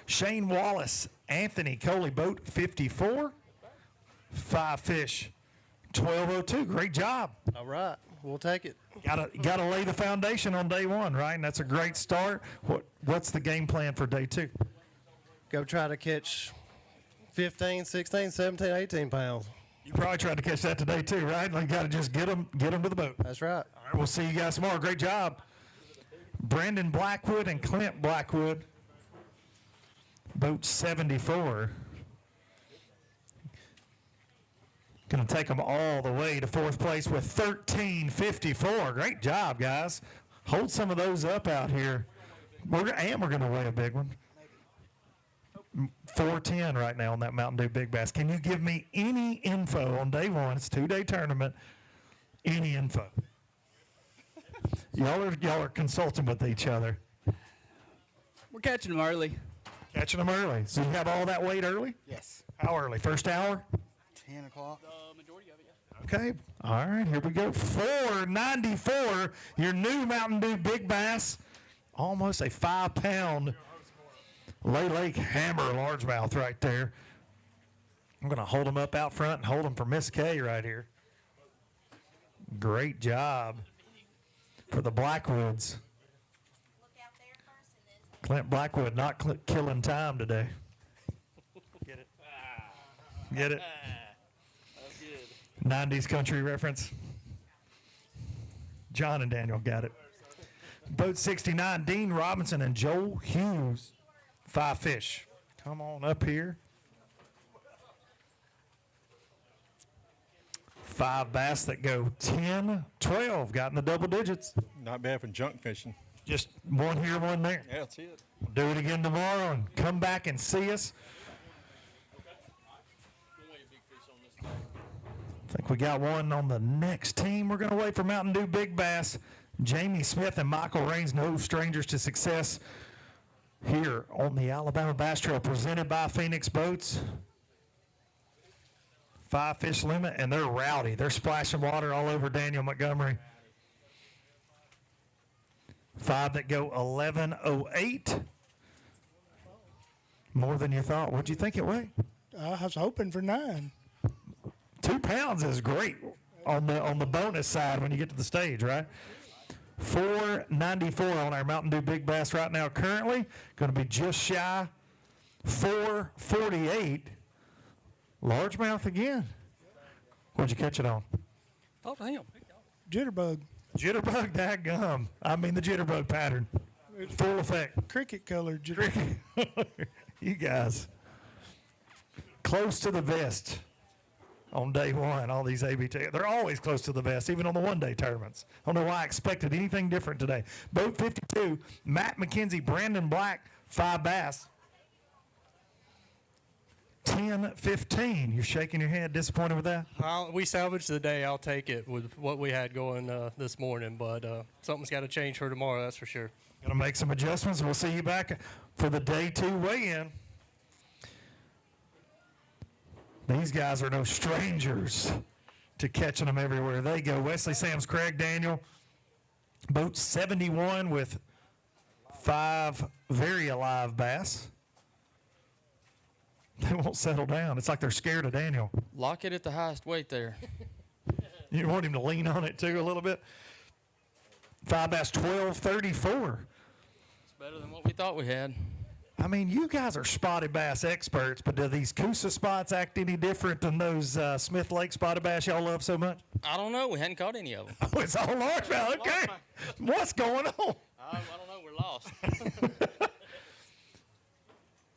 [SPEAKER 2] Shane Wallace, Anthony Coley, boat 54. 5 fish, 1202. Great job.
[SPEAKER 8] All right, we'll take it.
[SPEAKER 2] Gotta lay the foundation on day 1, right? And that's a great start. What's the game plan for day 2?
[SPEAKER 8] Go try to catch 15, 16, 17, 18 pounds.
[SPEAKER 2] You probably tried to catch that today too, right? Like, got to just get them to the boat.
[SPEAKER 8] That's right.
[SPEAKER 2] All right, we'll see you guys tomorrow. Great job. Brandon Blackwood and Clint Blackwood, boat 74. Going to take them all the way to 4th place with 13.54. Great job, guys. Hold some of those up out here. We're going to weigh a big one. 410 right now on that Mountain Dew Big Bass. Can you give me any info on day 1? It's a 2-day tournament. Any info? Y'all are consulting with each other.
[SPEAKER 12] We're catching them early.
[SPEAKER 2] Catching them early. So you have all that weight early?
[SPEAKER 8] Yes.
[SPEAKER 2] How early? First hour?
[SPEAKER 8] 10 o'clock.
[SPEAKER 12] The majority of it, yeah.
[SPEAKER 2] Okay. All right. Here we go. 494. Your new Mountain Dew Big Bass. Almost a 5-pound Lake Hammer largemouth right there. I'm going to hold them up out front and hold them for Miss K right here. Great job for the Blackwoods. Clint Blackwood not killing time today. Get it? Get it? 90s country reference. John and Daniel got it. Boat 69, Dean Robinson and Joel Hughes. 5 fish. Come on up here. 5 bass that go 10, 12. Got in the double digits.
[SPEAKER 8] Not bad for junk fishing.
[SPEAKER 2] Just one here, one there.
[SPEAKER 8] Yeah, that's it.
[SPEAKER 2] Do it again tomorrow and come back and see us. I think we got one on the next team. We're going to wait for Mountain Dew Big Bass. Jamie Smith and Michael Raines, no strangers to success here on the Alabama Bass Trail, presented by Phoenix Boats. 5 fish limit, and they're rowdy. They're splashing water all over Daniel Montgomery. 5 that go 11:08. More than you thought. What'd you think it weighed?
[SPEAKER 8] I was hoping for 9.
[SPEAKER 2] 2 pounds is great on the bonus side when you get to the stage, right? 494 on our Mountain Dew Big Bass right now. Currently, going to be just shy 448. Largemouth again. What'd you catch it on?
[SPEAKER 12] Talk to him.
[SPEAKER 8] Jitterbug.
[SPEAKER 2] Jitterbug, daggum. I mean the jitterbug pattern. Full effect.
[SPEAKER 8] Cricket colored jitterbug.
[SPEAKER 2] You guys. Close to the vest on day 1, all these ABT. They're always close to the vest, even on the one-day tournaments. I don't know why I expected anything different today. Boat 52, Matt McKenzie, Brandon Black, 5 bass. 10-15. You're shaking your head, disappointed with that?
[SPEAKER 8] We salvaged the day. I'll take it with what we had going this morning, but something's got to change for tomorrow, that's for sure.
[SPEAKER 2] Going to make some adjustments. We'll see you back for the day 2 weigh-in. These guys are no strangers to catching them everywhere they go. Wesley Sams, Craig Daniel, boat 71 with 5 very alive bass. They won't settle down. It's like they're scared of Daniel.
[SPEAKER 12] Lock it at the highest weight there.
[SPEAKER 2] You want him to lean on it too a little bit? 5 bass, 1234.
[SPEAKER 12] It's better than what we thought we had.
[SPEAKER 2] I mean, you guys are spotted bass experts, but do these Coosa spots act any different than those Smith Lake spotted bass y'all love so much?
[SPEAKER 12] I don't know. We hadn't caught any of them.
[SPEAKER 2] Oh, it's all largemouth. Okay. What's going on?
[SPEAKER 12] I don't know. We're lost.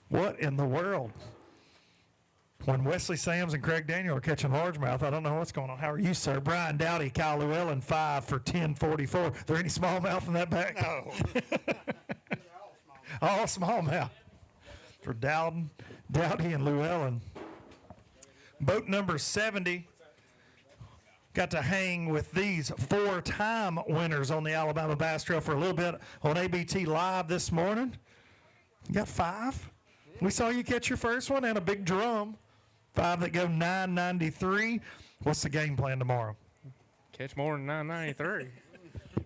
[SPEAKER 2] What in the world? When Wesley Sams and Craig Daniel are catching largemouth, I don't know what's going on. How are you, sir? Brian Dowdy, Kyle Llewellyn, 5 for 10.44. There any smallmouth in that bag?
[SPEAKER 25] No.
[SPEAKER 2] All smallmouth for Dowdy and Llewellyn. Boat number 70 got to hang with these 4-time winners on the Alabama Bass Trail for a little bit on ABT Live this morning. You got 5. We saw you catch your first one and a big drum. 5 that go 9.93. What's the game plan tomorrow?
[SPEAKER 29] Catch more than 993.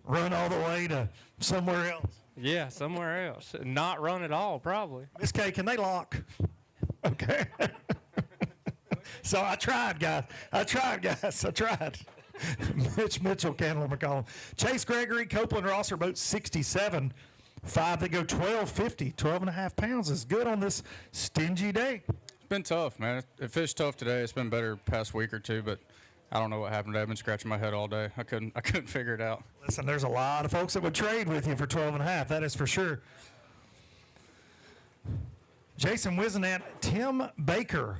[SPEAKER 2] Run all the way to somewhere else.
[SPEAKER 29] Yeah, somewhere else. Not run at all, probably.
[SPEAKER 2] Miss K, can they lock? Okay. So I tried, guys. I tried. Mitch Mitchell, Candler McCollum. Chase Gregory, Copeland Ross are both 67. 5 that go 12.50. 12.5 pounds is good on this stingy day.
[SPEAKER 26] It's been tough, man. It fished tough today. It's been better past week or two, but I don't know what happened today. I've been scratching my head all day. I couldn't figure it out.
[SPEAKER 2] Listen, there's a lot of folks that would trade with you for 12.5. That is for sure. Jason Wisenant, Tim Baker,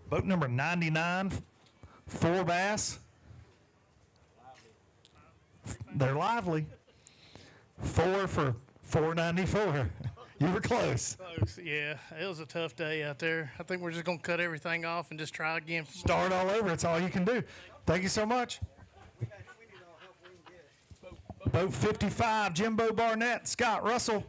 [SPEAKER 2] boat number 99, 4 bass. They're lively. 4 for $4.94. You were close.
[SPEAKER 4] Folks, yeah, it was a tough day out there. I think we're just going to cut everything off and just try again.
[SPEAKER 2] Start all over. It's all you can do. Thank you so much. Boat 55, Jimbo Barnett, Scott Russell.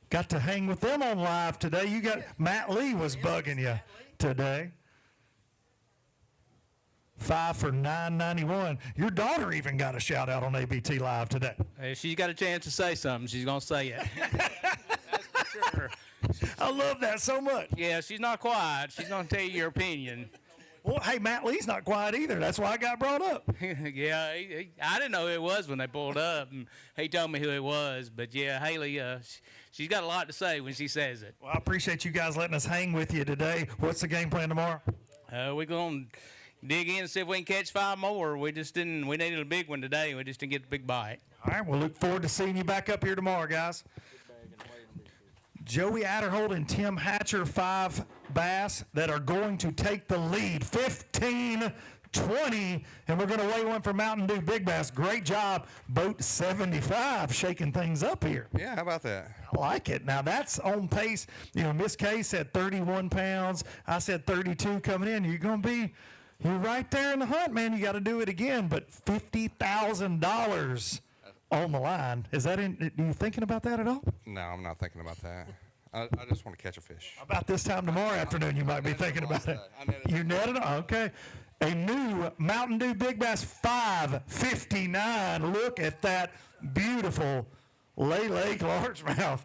[SPEAKER 2] Got to hang with them on live today. You got Matt Lee was bugging you today. 5 for $9.91. Your daughter even got a shout out on ABT Live today.
[SPEAKER 10] If she's got a chance to say something, she's going to say it. That's for sure.
[SPEAKER 2] I love that so much.
[SPEAKER 10] Yeah, she's not quiet. She's going to tell you your opinion.
[SPEAKER 2] Well, hey, Matt Lee's not quiet either. That's why I got brought up.
[SPEAKER 10] Yeah, I didn't know who it was when they pulled up, and he told me who it was. But, yeah, Haley, she's got a lot to say when she says it.
[SPEAKER 2] Well, I appreciate you guys letting us hang with you today. What's the game plan tomorrow?
[SPEAKER 10] We're going to dig in and see if we can catch 5 more. We needed a big one today. We just didn't get the big bite.
[SPEAKER 2] All right, we'll look forward to seeing you back up here tomorrow, guys. Joey Adderhold and Tim Hatcher, 5 bass that are going to take the lead, 15-20, and we're going to weigh one for Mountain Dew Big Bass. Great job, boat 75, shaking things up here.
[SPEAKER 13] Yeah, how about that?
[SPEAKER 2] I like it. Now, that's on pace. You know, Miss K said 31 pounds. I said 32 coming in. You're right there in the hunt, man. You got to do it again, but $50,000 on the line. Are you thinking about that at all?
[SPEAKER 13] No, I'm not thinking about that. I just want to catch a fish.
[SPEAKER 2] About this time tomorrow afternoon, you might be thinking about it. You netted it? Okay. A new Mountain Dew Big Bass 559. Look at that beautiful Lake largemouth.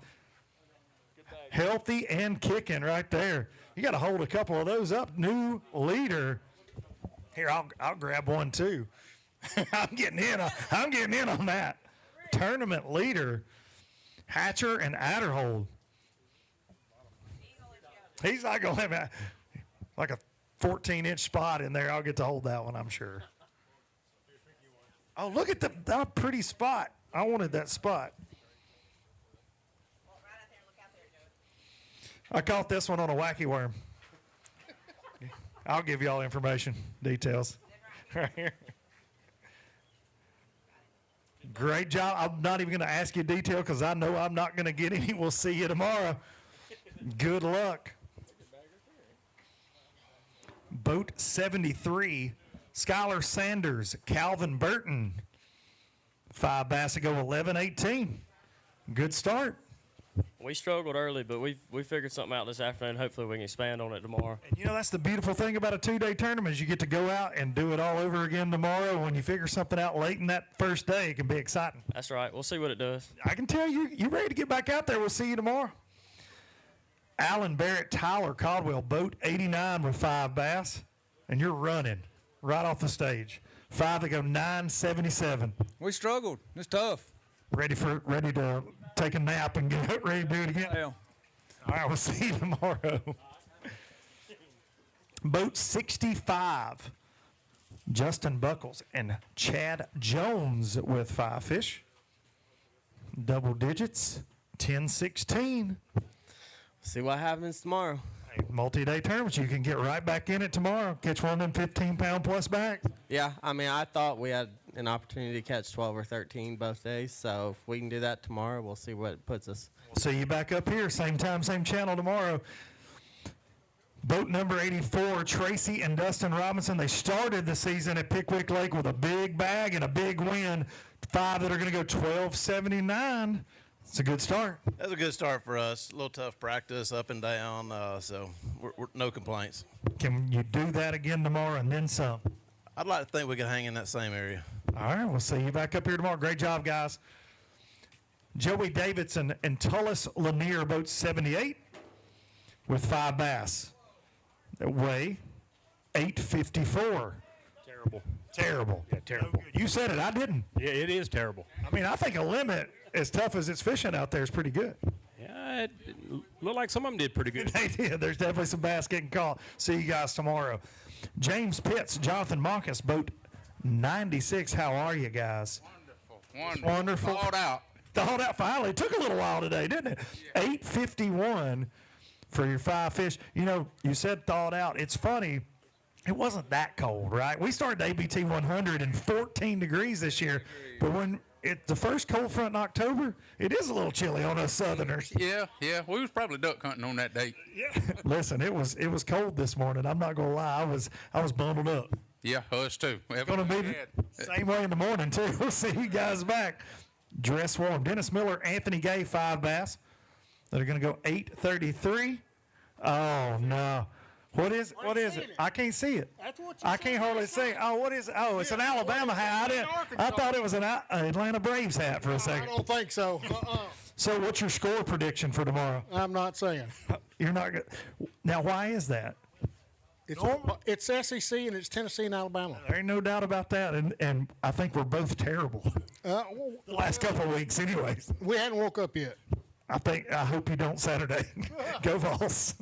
[SPEAKER 2] Healthy and kicking right there. You got to hold a couple of those up. New leader. Here, I'll grab one too. I'm getting in on that. Tournament leader, Hatcher and Adderhold. He's not going to have like a 14-inch spot in there. I'll get to hold that one, I'm sure. Oh, look at that pretty spot. I wanted that spot. I caught this one on a wacky worm. I'll give you all information, details. Right here. Great job. I'm not even going to ask you detail because I know I'm not going to get any. We'll see you tomorrow. Good luck. Boat 73, Skylar Sanders, Calvin Burton. 5 bass ago, 11-18. Good start.
[SPEAKER 14] We struggled early, but we figured something out this afternoon. Hopefully we can expand on it tomorrow.
[SPEAKER 2] And you know, that's the beautiful thing about a 2-day tournament is you get to go out and do it all over again tomorrow. When you figure something out late in that first day, it can be exciting.
[SPEAKER 14] That's right. We'll see what it does.
[SPEAKER 2] I can tell you ready to get back out there. We'll see you tomorrow. Alan Barrett, Tyler Caldwell, boat 89 with 5 bass, and you're running right off the stage. 5 to go, 9.77.
[SPEAKER 26] We struggled. It's tough.
[SPEAKER 2] Ready to take a nap and get ready to do it again?
[SPEAKER 26] Yeah.
[SPEAKER 2] All right, we'll see you tomorrow. Boat 65, Justin Buckles and Chad Jones with 5 fish. Double digits, 10-16.
[SPEAKER 14] See what happens tomorrow.
[SPEAKER 2] Multi-day tournaments. You can get right back in it tomorrow. Catch one of them 15-pound plus backs.
[SPEAKER 1] Yeah, I mean, I thought we had an opportunity to catch 12 or 13 both days. So if we can do that tomorrow, we'll see what it puts us.
[SPEAKER 2] We'll see you back up here, same time, same channel tomorrow. Boat number 84, Tracy and Dustin Robinson. They started the season at Pickwick Lake with a big bag and a big win. 5 that are going to go 12.79. It's a good start.
[SPEAKER 5] That's a good start for us. A little tough practice, up and down, so we're no complaints.
[SPEAKER 2] Can you do that again tomorrow and then some?
[SPEAKER 5] I'd like to think we could hang in that same area.
[SPEAKER 2] All right, we'll see you back up here tomorrow. Great job, guys. Joey Davidson and Tullis Lanier, boat 78 with 5 bass that weigh 854. Terrible.
[SPEAKER 16] Yeah, terrible.
[SPEAKER 2] You said it, I didn't.
[SPEAKER 16] Yeah, it is terrible.
[SPEAKER 2] I mean, I think a limit, as tough as it's fishing out there, is pretty good.
[SPEAKER 16] Yeah, it looked like some of them did pretty good.
[SPEAKER 2] They did. There's definitely some bass getting caught. See you guys tomorrow. James Pitts, Jonathan Monkus, boat 96. How are you guys? Wonderful.
[SPEAKER 11] Thawed out.
[SPEAKER 2] Thawed out finally. It took a little while today, didn't it? 8:51 for your 5 fish. You know, you said thawed out. It's funny. It wasn't that cold, right? We started the ABT 114 degrees this year, but when the first cold front in October, it is a little chilly on us Southerners.
[SPEAKER 11] Yeah. We was probably duck hunting on that date.
[SPEAKER 2] Listen, it was cold this morning. I'm not gonna lie. I was bundled up.
[SPEAKER 11] Yeah, us too.
[SPEAKER 2] It's gonna be the same way in the morning too. We'll see you guys back. Dress warm. Dennis Miller, Anthony Gay, 5 bass that are gonna go 8:33. Oh no. What is it? I can't see it.
[SPEAKER 7] That's what you
[SPEAKER 2] I can't hardly see it. Oh, what is it? Oh, it's an Alabama hat. I thought it was an Atlanta Braves hat for a second.
[SPEAKER 7] I don't think so.
[SPEAKER 2] So what's your score prediction for tomorrow?
[SPEAKER 7] I'm not saying.
[SPEAKER 2] You're not good. Now, why is that?
[SPEAKER 7] It's SEC and it's Tennessee and Alabama.
[SPEAKER 2] There ain't no doubt about that. And I think we're both terrible. The last couple of weeks, anyways.
[SPEAKER 7] We hadn't woke up yet.
[SPEAKER 2] I hope you don't Saturday. Go Vols.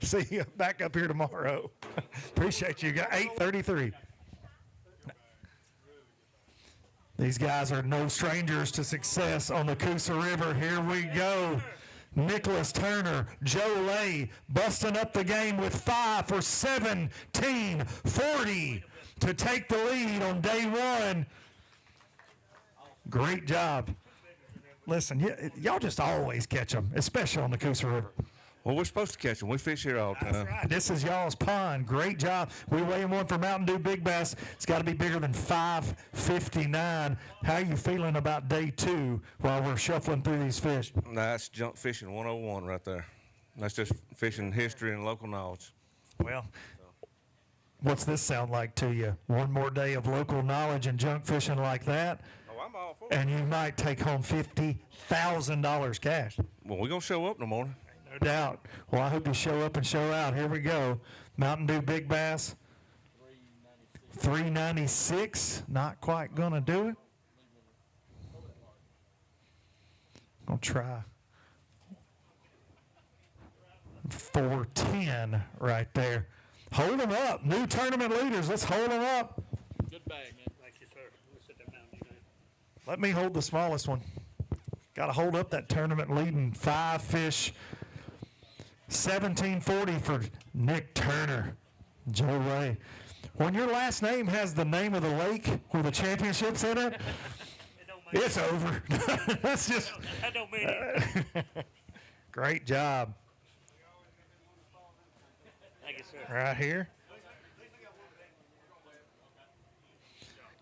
[SPEAKER 2] See you back up here tomorrow. Appreciate you. Got 8:33. These guys are no strangers to success on the Coosa River. Here we go. Nicholas Turner, Joe Lay, busting up the game with 5 for 17-40 to take the lead on day 1. Great job. Listen, y'all just always catch them, especially on the Coosa River.
[SPEAKER 17] Well, we're supposed to catch them. We fish here all the time.
[SPEAKER 2] That's right. This is y'all's pond. Great job. We're weighing one for Mountain Dew Big Bass. It's got to be bigger than 559. How are you feeling about day 2 while we're shuffling through these fish?
[SPEAKER 17] That's junk fishing 101 right there. That's just fishing history and local knowledge.
[SPEAKER 2] Well, what's this sound like to you? One more day of local knowledge and junk fishing like that?
[SPEAKER 17] Oh, I'm all for it.
[SPEAKER 2] And you might take home $50,000 cash.
[SPEAKER 17] Well, we're going to show up in the morning.
[SPEAKER 2] No doubt. Well, I hope you show up and show out. Here we go. Mountain Dew Big Bass. 396. Not quite going to do it. Going to try 410 right there. Hold them up. New tournament leaders. Let's hold them up.
[SPEAKER 7] Good bag, man. Thank you, sir. We'll sit down.
[SPEAKER 2] Let me hold the smallest one. Got to hold up that tournament leading 5 fish. 1740 for Nick Turner. Joe Ray. When your last name has the name of the lake with the championship's in it, it's over. That's just.
[SPEAKER 7] That don't mean it.
[SPEAKER 2] Great job.
[SPEAKER 7] Thank you, sir.
[SPEAKER 2] Right here.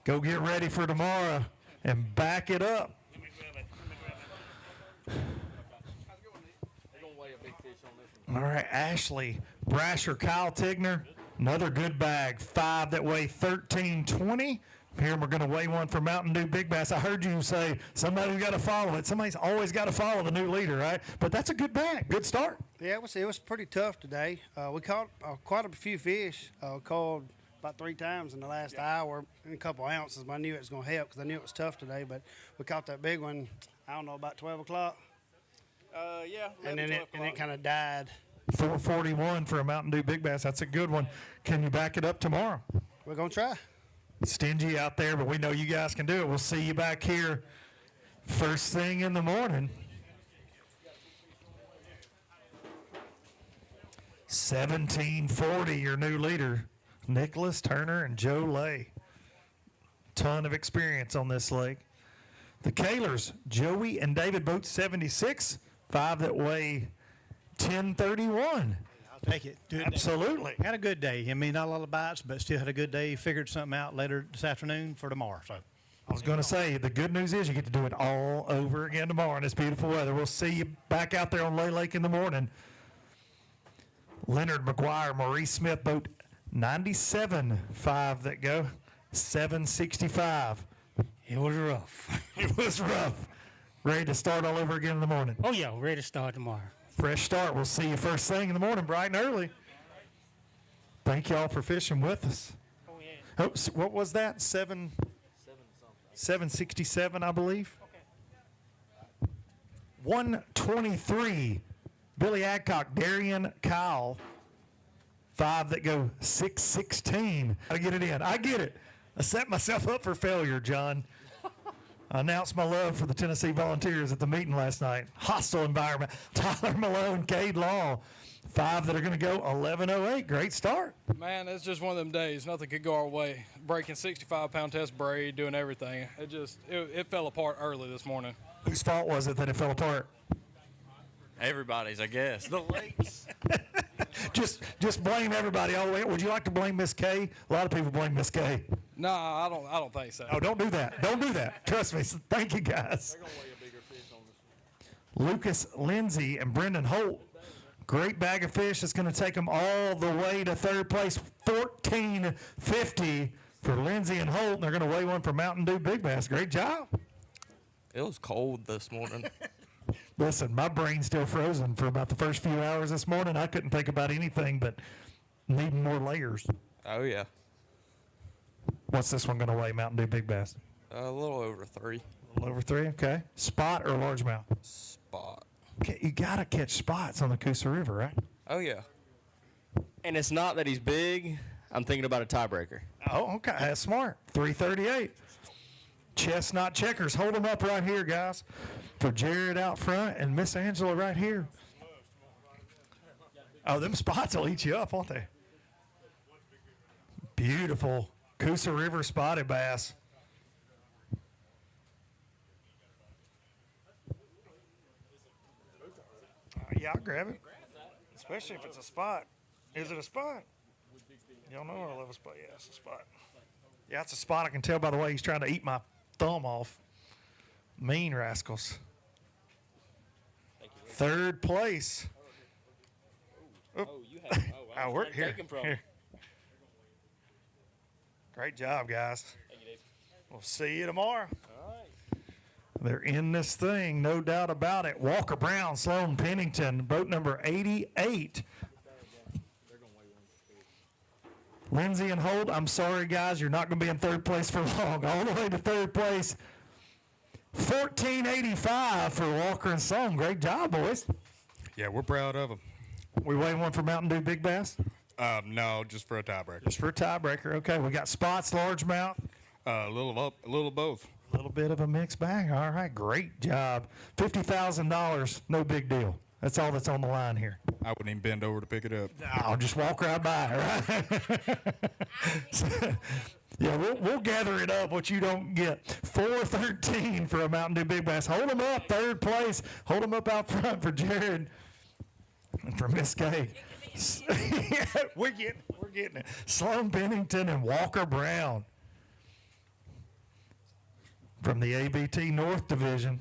[SPEAKER 2] Go get ready for tomorrow and back it up. All right, Ashley Brasher, Kyle Tigner, another good bag. 5 that weigh 1320. Here we're going to weigh one for Mountain Dew Big Bass. I heard you say somebody's got to follow it. Somebody's always got to follow the new leader, right? But that's a good bag, good start.
[SPEAKER 18] Yeah, it was pretty tough today. We caught quite a few fish. Called about 3 times in the last hour and a couple ounces. But I knew it was going to help because I knew it was tough today. But we caught that big one, I don't know, about 12 o'clock.
[SPEAKER 17] Yeah.
[SPEAKER 18] And then it kind of died.
[SPEAKER 2] 441 for a Mountain Dew Big Bass. That's a good one. Can you back it up tomorrow?
[SPEAKER 18] We're going to try.
[SPEAKER 2] Stingy out there, but we know you guys can do it. We'll see you back here first thing in the morning. 1740, your new leader, Nicholas Turner and Joe Lay. Ton of experience on this lake. The Kahlers, Joey and David, both 76, 5 that weigh 1031.
[SPEAKER 3] I'll take it. Good day.
[SPEAKER 2] Absolutely.
[SPEAKER 3] Had a good day. I mean, not a lot of bites, but still had a good day. Figured something out later this afternoon for tomorrow. So
[SPEAKER 2] I was going to say, the good news is you get to do it all over again tomorrow in this beautiful weather. We'll see you back out there on Lay Lake in the morning. Leonard McGuire, Maurice Smith, boat 97, 5 that go, 765.
[SPEAKER 9] It was rough.
[SPEAKER 2] It was rough. Ready to start all over again in the morning.
[SPEAKER 9] Oh, yeah, ready to start tomorrow.
[SPEAKER 2] Fresh start. We'll see you first thing in the morning, bright and early. Thank you all for fishing with us.
[SPEAKER 9] Oh, yeah.
[SPEAKER 2] Oh, what was that? 767, I believe. Okay. 123. Billy Adcock, Darian Kyle. 5 that go 616. I get it in. I get it. I set myself up for failure, John. I announced my love for the Tennessee Volunteers at the meeting last night. Hostile environment. Tyler Malone, Cade Law. 5 that are going to go 11:08. Great start.
[SPEAKER 26] Man, it's just one of them days. Nothing could go our way. Breaking 65-pound test braid, doing everything. It fell apart early this morning.
[SPEAKER 2] Whose fault was it that it fell apart?
[SPEAKER 12] Everybody's, I guess. The lakes.
[SPEAKER 2] Just blame everybody all the way. Would you like to blame Miss K? A lot of people blame Miss K.
[SPEAKER 26] No, I don't think so.
[SPEAKER 2] Oh, don't do that. Don't do that. Trust me. Thank you, guys.
[SPEAKER 26] They're going to weigh a bigger fish on this one.
[SPEAKER 2] Lucas Lindsay and Brendan Holt. Great bag of fish. It's going to take them all the way to third place. 1450 for Lindsay and Holt. And they're going to weigh one for Mountain Dew Big Bass. Great job.
[SPEAKER 1] It was cold this morning.
[SPEAKER 2] Listen, my brain's still frozen for about the first few hours this morning. I couldn't think about anything but needing more layers.
[SPEAKER 1] Oh, yeah.
[SPEAKER 2] What's this one going to weigh, Mountain Dew Big Bass?
[SPEAKER 1] A little over 3.
[SPEAKER 2] A little over 3, okay. Spot or largemouth?
[SPEAKER 1] Spot.
[SPEAKER 2] Okay, you got to catch spots on the Coosa River, right?
[SPEAKER 1] Oh, yeah.
[SPEAKER 14] And it's not that he's big. I'm thinking about a tiebreaker.
[SPEAKER 2] Oh, okay. That's smart. 338. Chestnut Checkers. Hold them up right here, guys. For Jared out front and Miss Angela right here. Oh, them spots will eat you up, won't they? Beautiful Coosa River spotted bass. Yeah, I'll grab it. Especially if it's a spot. Is it a spot? Y'all know I love a spot. Yeah, it's a spot. Yeah, it's a spot. I can tell by the way he's trying to eat my thumb off. Mean rascals. Third place. Oop. I work here. Here. Great job, guys. We'll see you tomorrow. They're in this thing, no doubt about it. Walker Brown, Sloan Pennington, boat number 88. Lindsay and Holt, I'm sorry, guys, you're not going to be in third place for long. All the way to third place. 1485 for Walker and Sloan. Great job, boys.
[SPEAKER 13] Yeah, we're proud of them.
[SPEAKER 2] We weigh one for Mountain Dew Big Bass?
[SPEAKER 13] No, just for a tiebreaker.
[SPEAKER 2] Just for a tiebreaker. Okay, we got spots, largemouth.
[SPEAKER 13] A little of both.
[SPEAKER 2] A little bit of a mixed bag. All right, great job. $50,000, no big deal. That's all that's on the line here.
[SPEAKER 13] I wouldn't even bend over to pick it up.
[SPEAKER 2] I'll just walk right by, right? Yeah, we'll gather it up, what you don't get. 413 for a Mountain Dew Big Bass. Hold them up, third place. Hold them up out front for Jared and for Miss K. Yeah, we're getting it. Sloan Pennington and Walker Brown from the ABT North Division.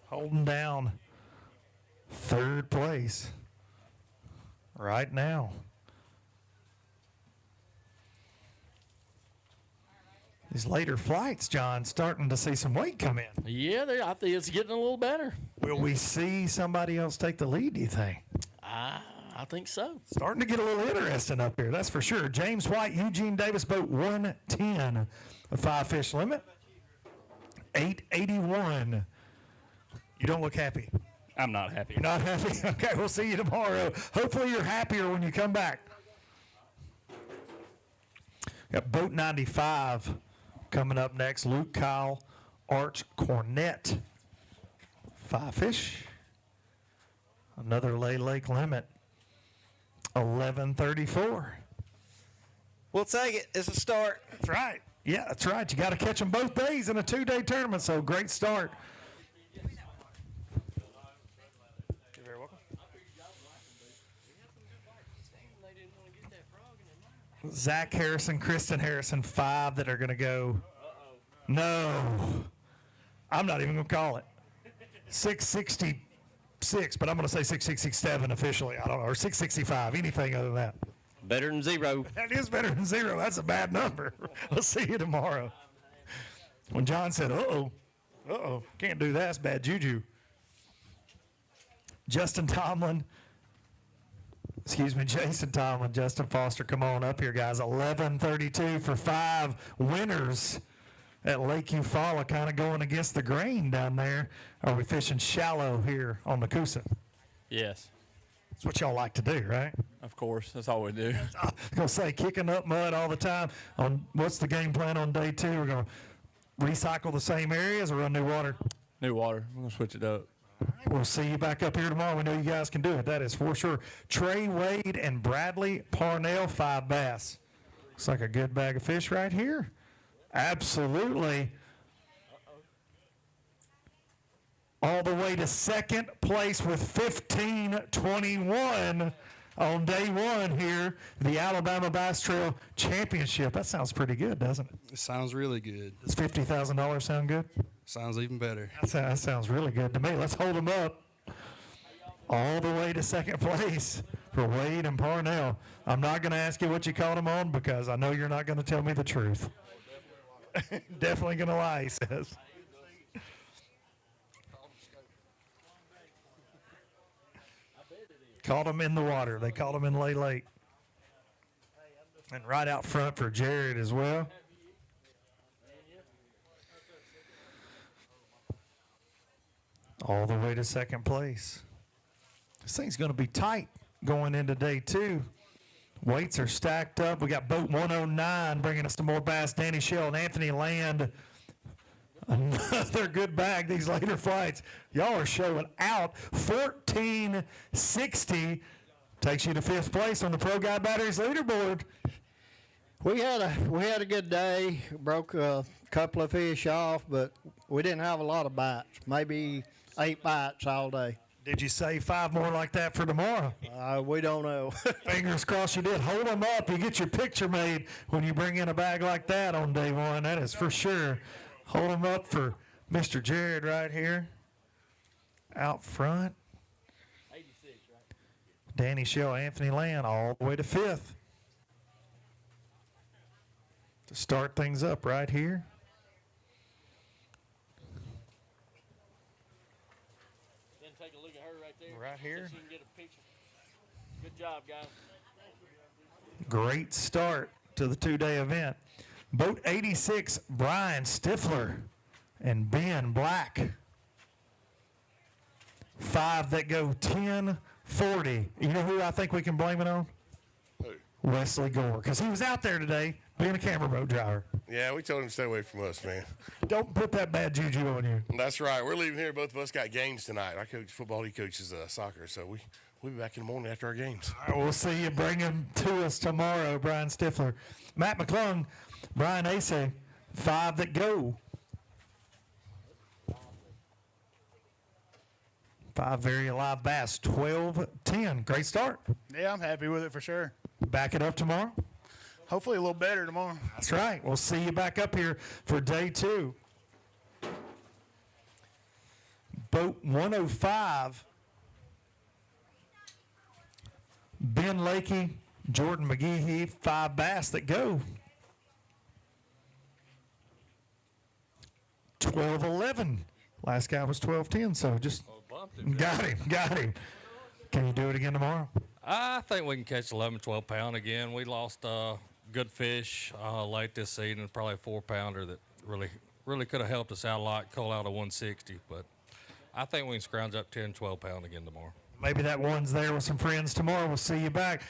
[SPEAKER 2] Holding down third place right now. These later flights, John, starting to see some weight come in.
[SPEAKER 15] Yeah, I think it's getting a little better.
[SPEAKER 2] Will we see somebody else take the lead, do you think?
[SPEAKER 15] I think so.
[SPEAKER 2] Starting to get a little interesting up here, that's for sure. James White, Eugene Davis, boat 110, a 5-fish limit. 881. You don't look happy.
[SPEAKER 28] I'm not happy.
[SPEAKER 2] You're not happy? Okay, we'll see you tomorrow. Hopefully you're happier when you come back. Got boat 95 coming up next. Luke Kyle, Arch Cornett. 5-fish. Another Lake limit. 11:34.
[SPEAKER 6] We'll take it. It's a start.
[SPEAKER 2] That's right. Yeah, that's right. You got to catch them both days in a 2-day tournament, so great start.
[SPEAKER 28] You're very welcome.
[SPEAKER 2] Zach Harrison, Kristen Harrison, 5 that are going to go. No. I'm not even going to call it. 666, but I'm going to say 667 officially. I don't know, or 665, anything other than that.
[SPEAKER 15] Better than 0.
[SPEAKER 2] That is better than 0. That's a bad number. We'll see you tomorrow. When John said, can't do that. It's bad juju. Jason Tomlin, Justin Foster, come on up here, guys. 11:32 for 5 winners at Lake Eufaula, kind of going against the grain down there. Are we fishing shallow here on the Coosa?
[SPEAKER 12] Yes.
[SPEAKER 2] That's what y'all like to do, right?
[SPEAKER 12] Of course. That's all we do.
[SPEAKER 2] I was going to say, kicking up mud all the time. What's the game plan on day 2? We're going to recycle the same areas or run new water?
[SPEAKER 12] New water. We're going to switch it up.
[SPEAKER 2] All right, we'll see you back up here tomorrow. We know you guys can do it. That is for sure. Trey Wade and Bradley Parnell, 5 bass. Looks like a good bag of fish right here. Absolutely. All the way to second place with 15-21 on day 1 here, the Alabama Bass Trail Championship. That sounds pretty good, doesn't it?
[SPEAKER 11] It sounds really good.
[SPEAKER 2] Does $50,000 sound good?
[SPEAKER 11] Sounds even better.
[SPEAKER 2] That sounds really good to me. Let's hold them up. All the way to second place for Wade and Parnell. I'm not going to ask you what you caught them on because I know you're not going to tell me the truth. Definitely going to lie, he says. Caught them in the water. They caught them in Lake. And right out front for Jared as well. All the way to second place. This thing's going to be tight going into day 2. Weights are stacked up. We got boat 109 bringing us some more bass. Danny Shell and Anthony Land. Another good bag these later flights. Y'all are showing out. 1460 takes you to 5th place on the Pro Guide Batteries leaderboard.
[SPEAKER 8] We had a good day. Broke a couple of fish off, but we didn't have a lot of bites. Maybe 8 bites all day.
[SPEAKER 2] Did you save 5 more like that for tomorrow?
[SPEAKER 8] We don't know.
[SPEAKER 2] Fingers crossed you did. Hold them up. You get your picture made when you bring in a bag like that on day 1. That is for sure. Hold them up for Mr. Jared right here. Out front.
[SPEAKER 15] 86, right?
[SPEAKER 2] Danny Shell, Anthony Land, all the way to 5th. To start things up right here.
[SPEAKER 15] Then take a look at her right there.
[SPEAKER 2] Right here.
[SPEAKER 15] So you can get a picture. Good job, guys.
[SPEAKER 2] Great start to the 2-day event. Boat 86, Brian Stifler and Ben Black. 5 that go 10-40. You know who I think we can blame it on?
[SPEAKER 19] Who?
[SPEAKER 2] Wesley Gore, because he was out there today being a camera boat driver.
[SPEAKER 19] Yeah, we told him to stay away from us, man.
[SPEAKER 2] Don't put that bad juju on you.
[SPEAKER 19] That's right. We're leaving here. Both of us got games tonight. I coach football. He coaches soccer. So we'll be back in the morning after our games.
[SPEAKER 2] All right, we'll see you. Bring him to us tomorrow, Brian Stifler. Matt McClung, Brian Ace, 5 that go. 5 very alive bass, 12-10. Great start.
[SPEAKER 3] Yeah, I'm happy with it for sure.
[SPEAKER 2] Back it up tomorrow.
[SPEAKER 3] Hopefully a little better tomorrow.
[SPEAKER 2] That's right. We'll see you back up here for day 2. Boat 105. Ben Lakey, Jordan McGehee, 5 bass that go. 12-11. Last guy was 12-10, so just got him. Can you do it again tomorrow?
[SPEAKER 16] I think we can catch 11, 12 pound again. We lost good fish late this season, probably a 4-pounder that really could have helped us out a lot, call out a 160. But I think we can scrounge up 10, 12 pound again tomorrow.
[SPEAKER 2] Maybe that one's there with some friends tomorrow. We'll see you back.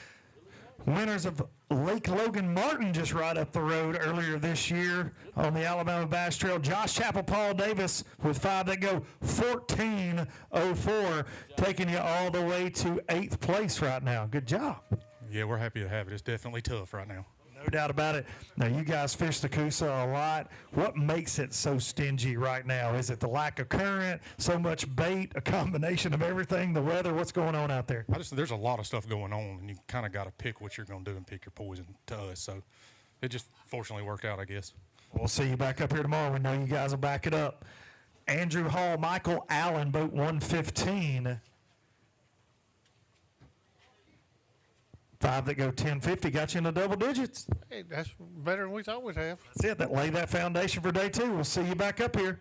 [SPEAKER 2] Winners of Lake Logan Martin just right up the road earlier this year on the Alabama Bass Trail. Josh Chappell, Paul Davis with 5 that go 14:04, taking you all the way to 8th place right now. Good job.
[SPEAKER 4] Yeah, we're happy to have it. It's definitely tough right now.
[SPEAKER 2] No doubt about it. Now, you guys fish the Coosa a lot. What makes it so stingy right now? Is it the lack of current, so much bait, a combination of everything, the weather? What's going on out there?
[SPEAKER 4] There's a lot of stuff going on, and you kind of got to pick what you're going to do and pick your poison to us. So it just fortunately worked out, I guess.
[SPEAKER 2] We'll see you back up here tomorrow. We know you guys will back it up. Andrew Hall, Michael Allen, boat 115. 5 that go 10.50 got you in the double digits.
[SPEAKER 20] Hey, that's better than we thought we'd have.
[SPEAKER 2] That's it. That lay that foundation for day 2. We'll see you back up here.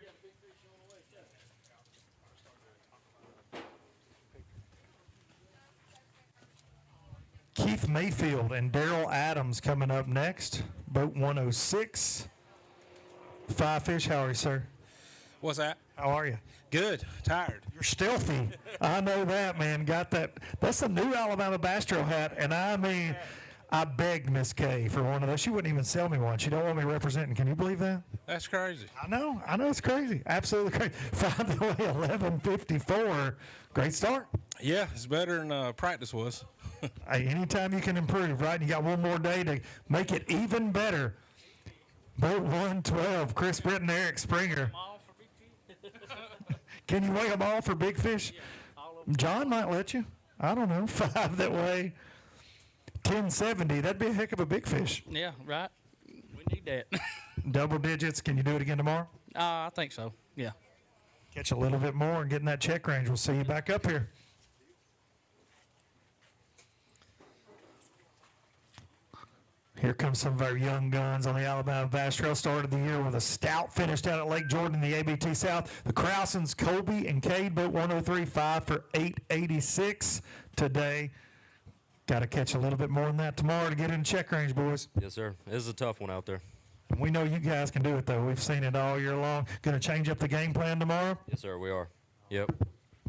[SPEAKER 2] Keith Mayfield and Daryl Adams coming up next. Boat 106. 5 fish. How are you, sir?
[SPEAKER 21] What's that?
[SPEAKER 2] How are you?
[SPEAKER 21] Good. Tired.
[SPEAKER 2] You're stealthy. I know that, man. Got that. That's a new Alabama Bass Trail hat, and I mean, I begged Miss Kay for one of those. She wouldn't even sell me one. She don't want me representing. Can you believe that?
[SPEAKER 21] That's crazy.
[SPEAKER 2] I know it's crazy. Absolutely crazy. Found the way 11:54. Great start.
[SPEAKER 21] Yeah, it's better than practice was.
[SPEAKER 2] Hey, anytime you can improve, right? You got one more day to make it even better. Boat 112, Chris Britt and Eric Springer. Can you weigh them all for big fish? John might let you. I don't know. 5 that weigh 1070. That'd be a heck of a big fish.
[SPEAKER 10] Yeah, right. We need that.
[SPEAKER 2] Double digits. Can you do it again tomorrow?
[SPEAKER 10] I think so. Yeah.
[SPEAKER 2] Catch a little bit more and get in that check range. We'll see you back up here. Here comes some of our young guns on the Alabama Bass Trail. Started the year with a stout finish down at Lake Jordan in the ABT South. The Crowsons, Colby, and Cade, boat 103, 5 for 886 today. Got to catch a little bit more than that tomorrow to get in check range, boys.
[SPEAKER 14] Yes, sir. This is a tough one out there.
[SPEAKER 2] We know you guys can do it, though. We've seen it all year long. Going to change up the game plan tomorrow?
[SPEAKER 14] Yes, sir, we are. Yep.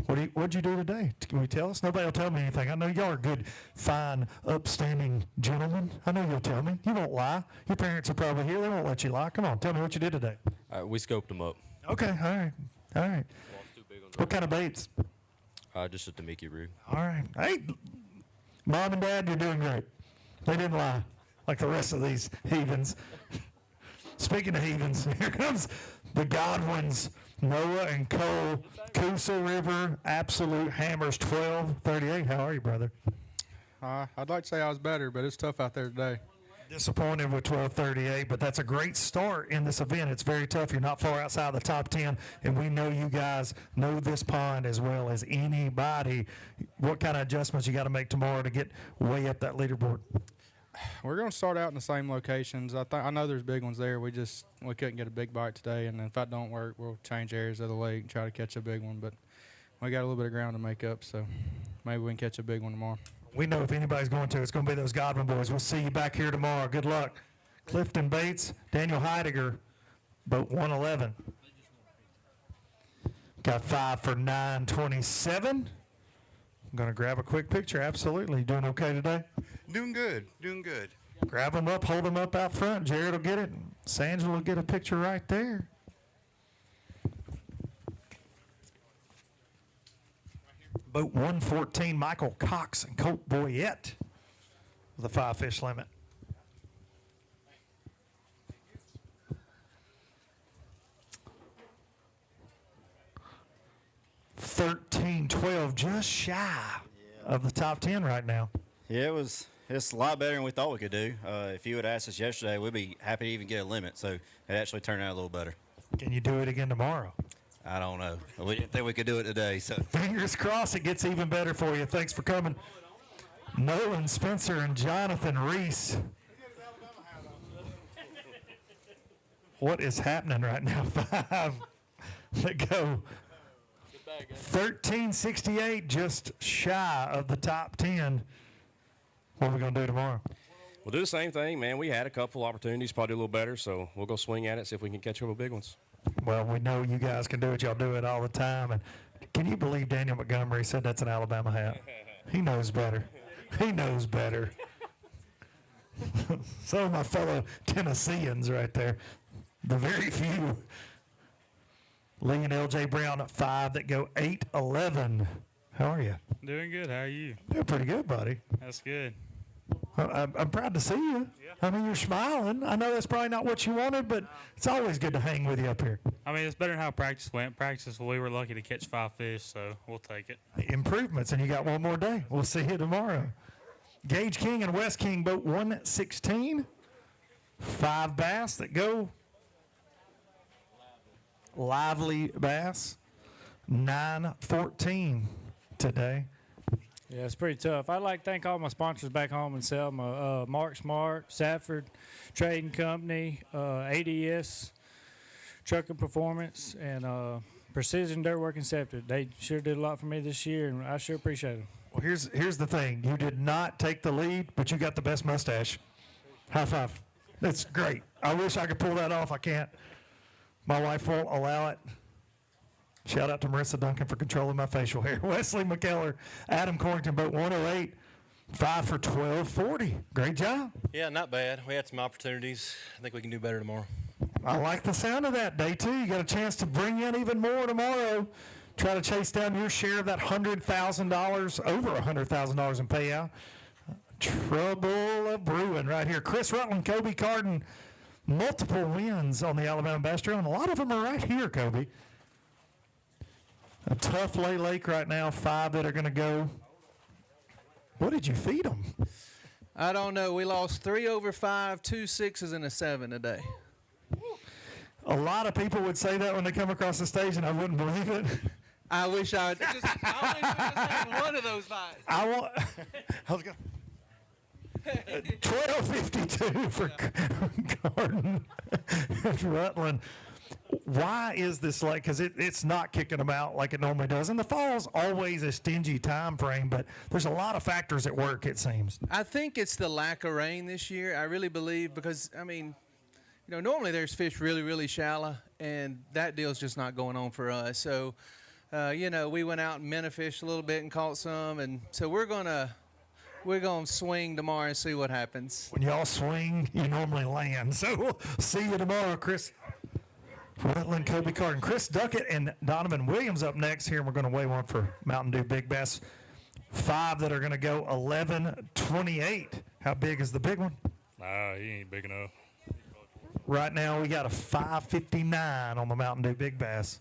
[SPEAKER 2] What'd you do today? Can you tell us? Nobody will tell me anything. I know y'all are good, fine, upstanding gentlemen. I know you'll tell me. You won't lie. Your parents are probably here. They won't let you lie. Come on, tell me what you did today.
[SPEAKER 14] We scoped them up.
[SPEAKER 2] Okay, all right. What kind of baits?
[SPEAKER 14] Just a Tamiki rig.
[SPEAKER 2] All right. Hey, Mom and Dad, you're doing great. They didn't lie like the rest of these heathens. Speaking of heathens, here comes the Godwins. Noah and Cole, Coosa River, absolute hammers, 12:38. How are you, brother?
[SPEAKER 26] I'd like to say I was better, but it's tough out there today.
[SPEAKER 2] Disappointed with 12:38, but that's a great start in this event. It's very tough. You're not far outside the top 10, and we know you guys know this pond as well as anybody. What kind of adjustments you got to make tomorrow to get way up that leaderboard?
[SPEAKER 26] We're going to start out in the same locations. I know there's big ones there. We couldn't get a big bite today, and if that don't work, we'll change areas of the lake and try to catch a big one. But we got a little bit of ground to make up, so maybe we can catch a big one tomorrow.
[SPEAKER 2] We know if anybody's going to, it's going to be those Godwin boys. We'll see you back here tomorrow. Good luck. Clifton Bates, Daniel Heidegger, boat 111. Got 5 for 927. I'm going to grab a quick picture. Absolutely. You doing okay today?
[SPEAKER 22] Doing good. Doing good.
[SPEAKER 2] Grab them up, hold them up out front. Jared will get it. Sandra will get a picture right there. Boat 114, Michael Cox and Colt Boyette with a 5 fish limit. $13.12, just shy of the top 10 right now.
[SPEAKER 23] Yeah, it's a lot better than we thought we could do. If you would asked us yesterday, we'd be happy to even get a limit. So it actually turned out a little better.
[SPEAKER 2] Can you do it again tomorrow?
[SPEAKER 23] I don't know. We didn't think we could do it today. So
[SPEAKER 2] Fingers crossed it gets even better for you. Thanks for coming. Nolan Spencer and Jonathan Reese. What is happening right now? 5 that go. 1368, just shy of the top 10. What are we going to do tomorrow?
[SPEAKER 24] We'll do the same thing, man. We had a couple opportunities, probably a little better, so we'll go swing at it, see if we can catch a couple big ones.
[SPEAKER 2] Well, we know you guys can do it. Y'all do it all the time. And can you believe Daniel Montgomery said that's an Alabama hat? He knows better. He knows better. Some of my fellow Tennesseans right there. The very few. Lee and LJ Brown at 5 that go 8-11. How are you?
[SPEAKER 1] Doing good. How are you?
[SPEAKER 2] Doing pretty good, buddy.
[SPEAKER 1] That's good.
[SPEAKER 2] I'm proud to see you. I mean, you're smiling. I know that's probably not what you wanted, but it's always good to hang with you up here.
[SPEAKER 1] I mean, it's better than how practice went. Practice, we were lucky to catch 5 fish, so we'll take it.
[SPEAKER 2] Improvements, and you got one more day. We'll see you tomorrow. Gage King and West King boat 116. 5 bass that go. Lively bass. 9-14 today.
[SPEAKER 28] Yeah, it's pretty tough. I'd like to thank all my sponsors back home in Selma, Mark Smart, Safford Trading Company, ADS, Trucking Performance, and Precision Dirt Work Incepted. They sure did a lot for me this year, and I sure appreciate them.
[SPEAKER 2] Well, here's the thing. You did not take the lead, but you got the best mustache. High five. That's great. I wish I could pull that off. I can't. My wife won't allow it. Shout out to Marissa Duncan for controlling my facial hair. Wesley McKellar, Adam Corrington, boat 108, 5 for 1240. Great job.
[SPEAKER 5] Yeah, not bad. We had some opportunities. I think we can do better tomorrow.
[SPEAKER 2] I like the sound of that. Day 2, you got a chance to bring in even more tomorrow. Try to chase down your share of that $100,000, over $100,000 in payout. Trouble a brewing right here. Chris Rutland, Kobe Carden, multiple wins on the Alabama Bass Trail, and a lot of them are right here, Kobe. A tough lake right now, 5 that are going to go. What did you feed them?
[SPEAKER 6] I don't know. We lost 3 over 5, 2 6s, and a 7 today.
[SPEAKER 2] A lot of people would say that when they come across the stage, and I wouldn't believe it.
[SPEAKER 6] I wish I would. One of those bites.
[SPEAKER 2] I was going 12:52 for Carden and Rutland. Why is this late? Because it's not kicking them out like it normally does. And the fall's always a stingy time frame, but there's a lot of factors at work, it seems.
[SPEAKER 6] I think it's the lack of rain this year. I really believe because, I mean, you know, normally there's fish really, really shallow, and that deal's just not going on for us. So, you know, we went out and minnow fished a little bit and caught some, and so we're gonna swing tomorrow and see what happens.
[SPEAKER 2] When y'all swing, you normally land. So we'll see you tomorrow, Chris. Rutland, Kobe Carden, Chris Duckett, and Donovan Williams up next here, and we're going to weigh one for Mountain Dew Big Bass. 5 that are going to go 11-28. How big is the big one?
[SPEAKER 1] Nah, he ain't big enough.
[SPEAKER 2] Right now, we got a 5.59 on the Mountain Dew Big Bass.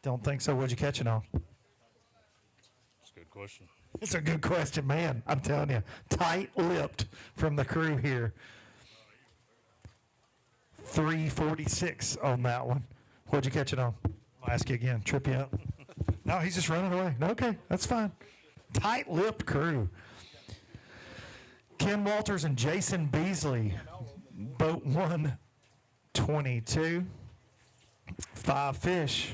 [SPEAKER 2] Don't think so. What'd you catch it on?
[SPEAKER 1] That's a good question.
[SPEAKER 2] It's a good question, man. I'm telling you, tight-lipped from the crew here. 346 on that one. What'd you catch it on? I'll ask you again. Trip you up? No, he's just running away. Okay, that's fine. Tight-lipped crew. Ken Walters and Jason Beasley, boat 122. 5 fish.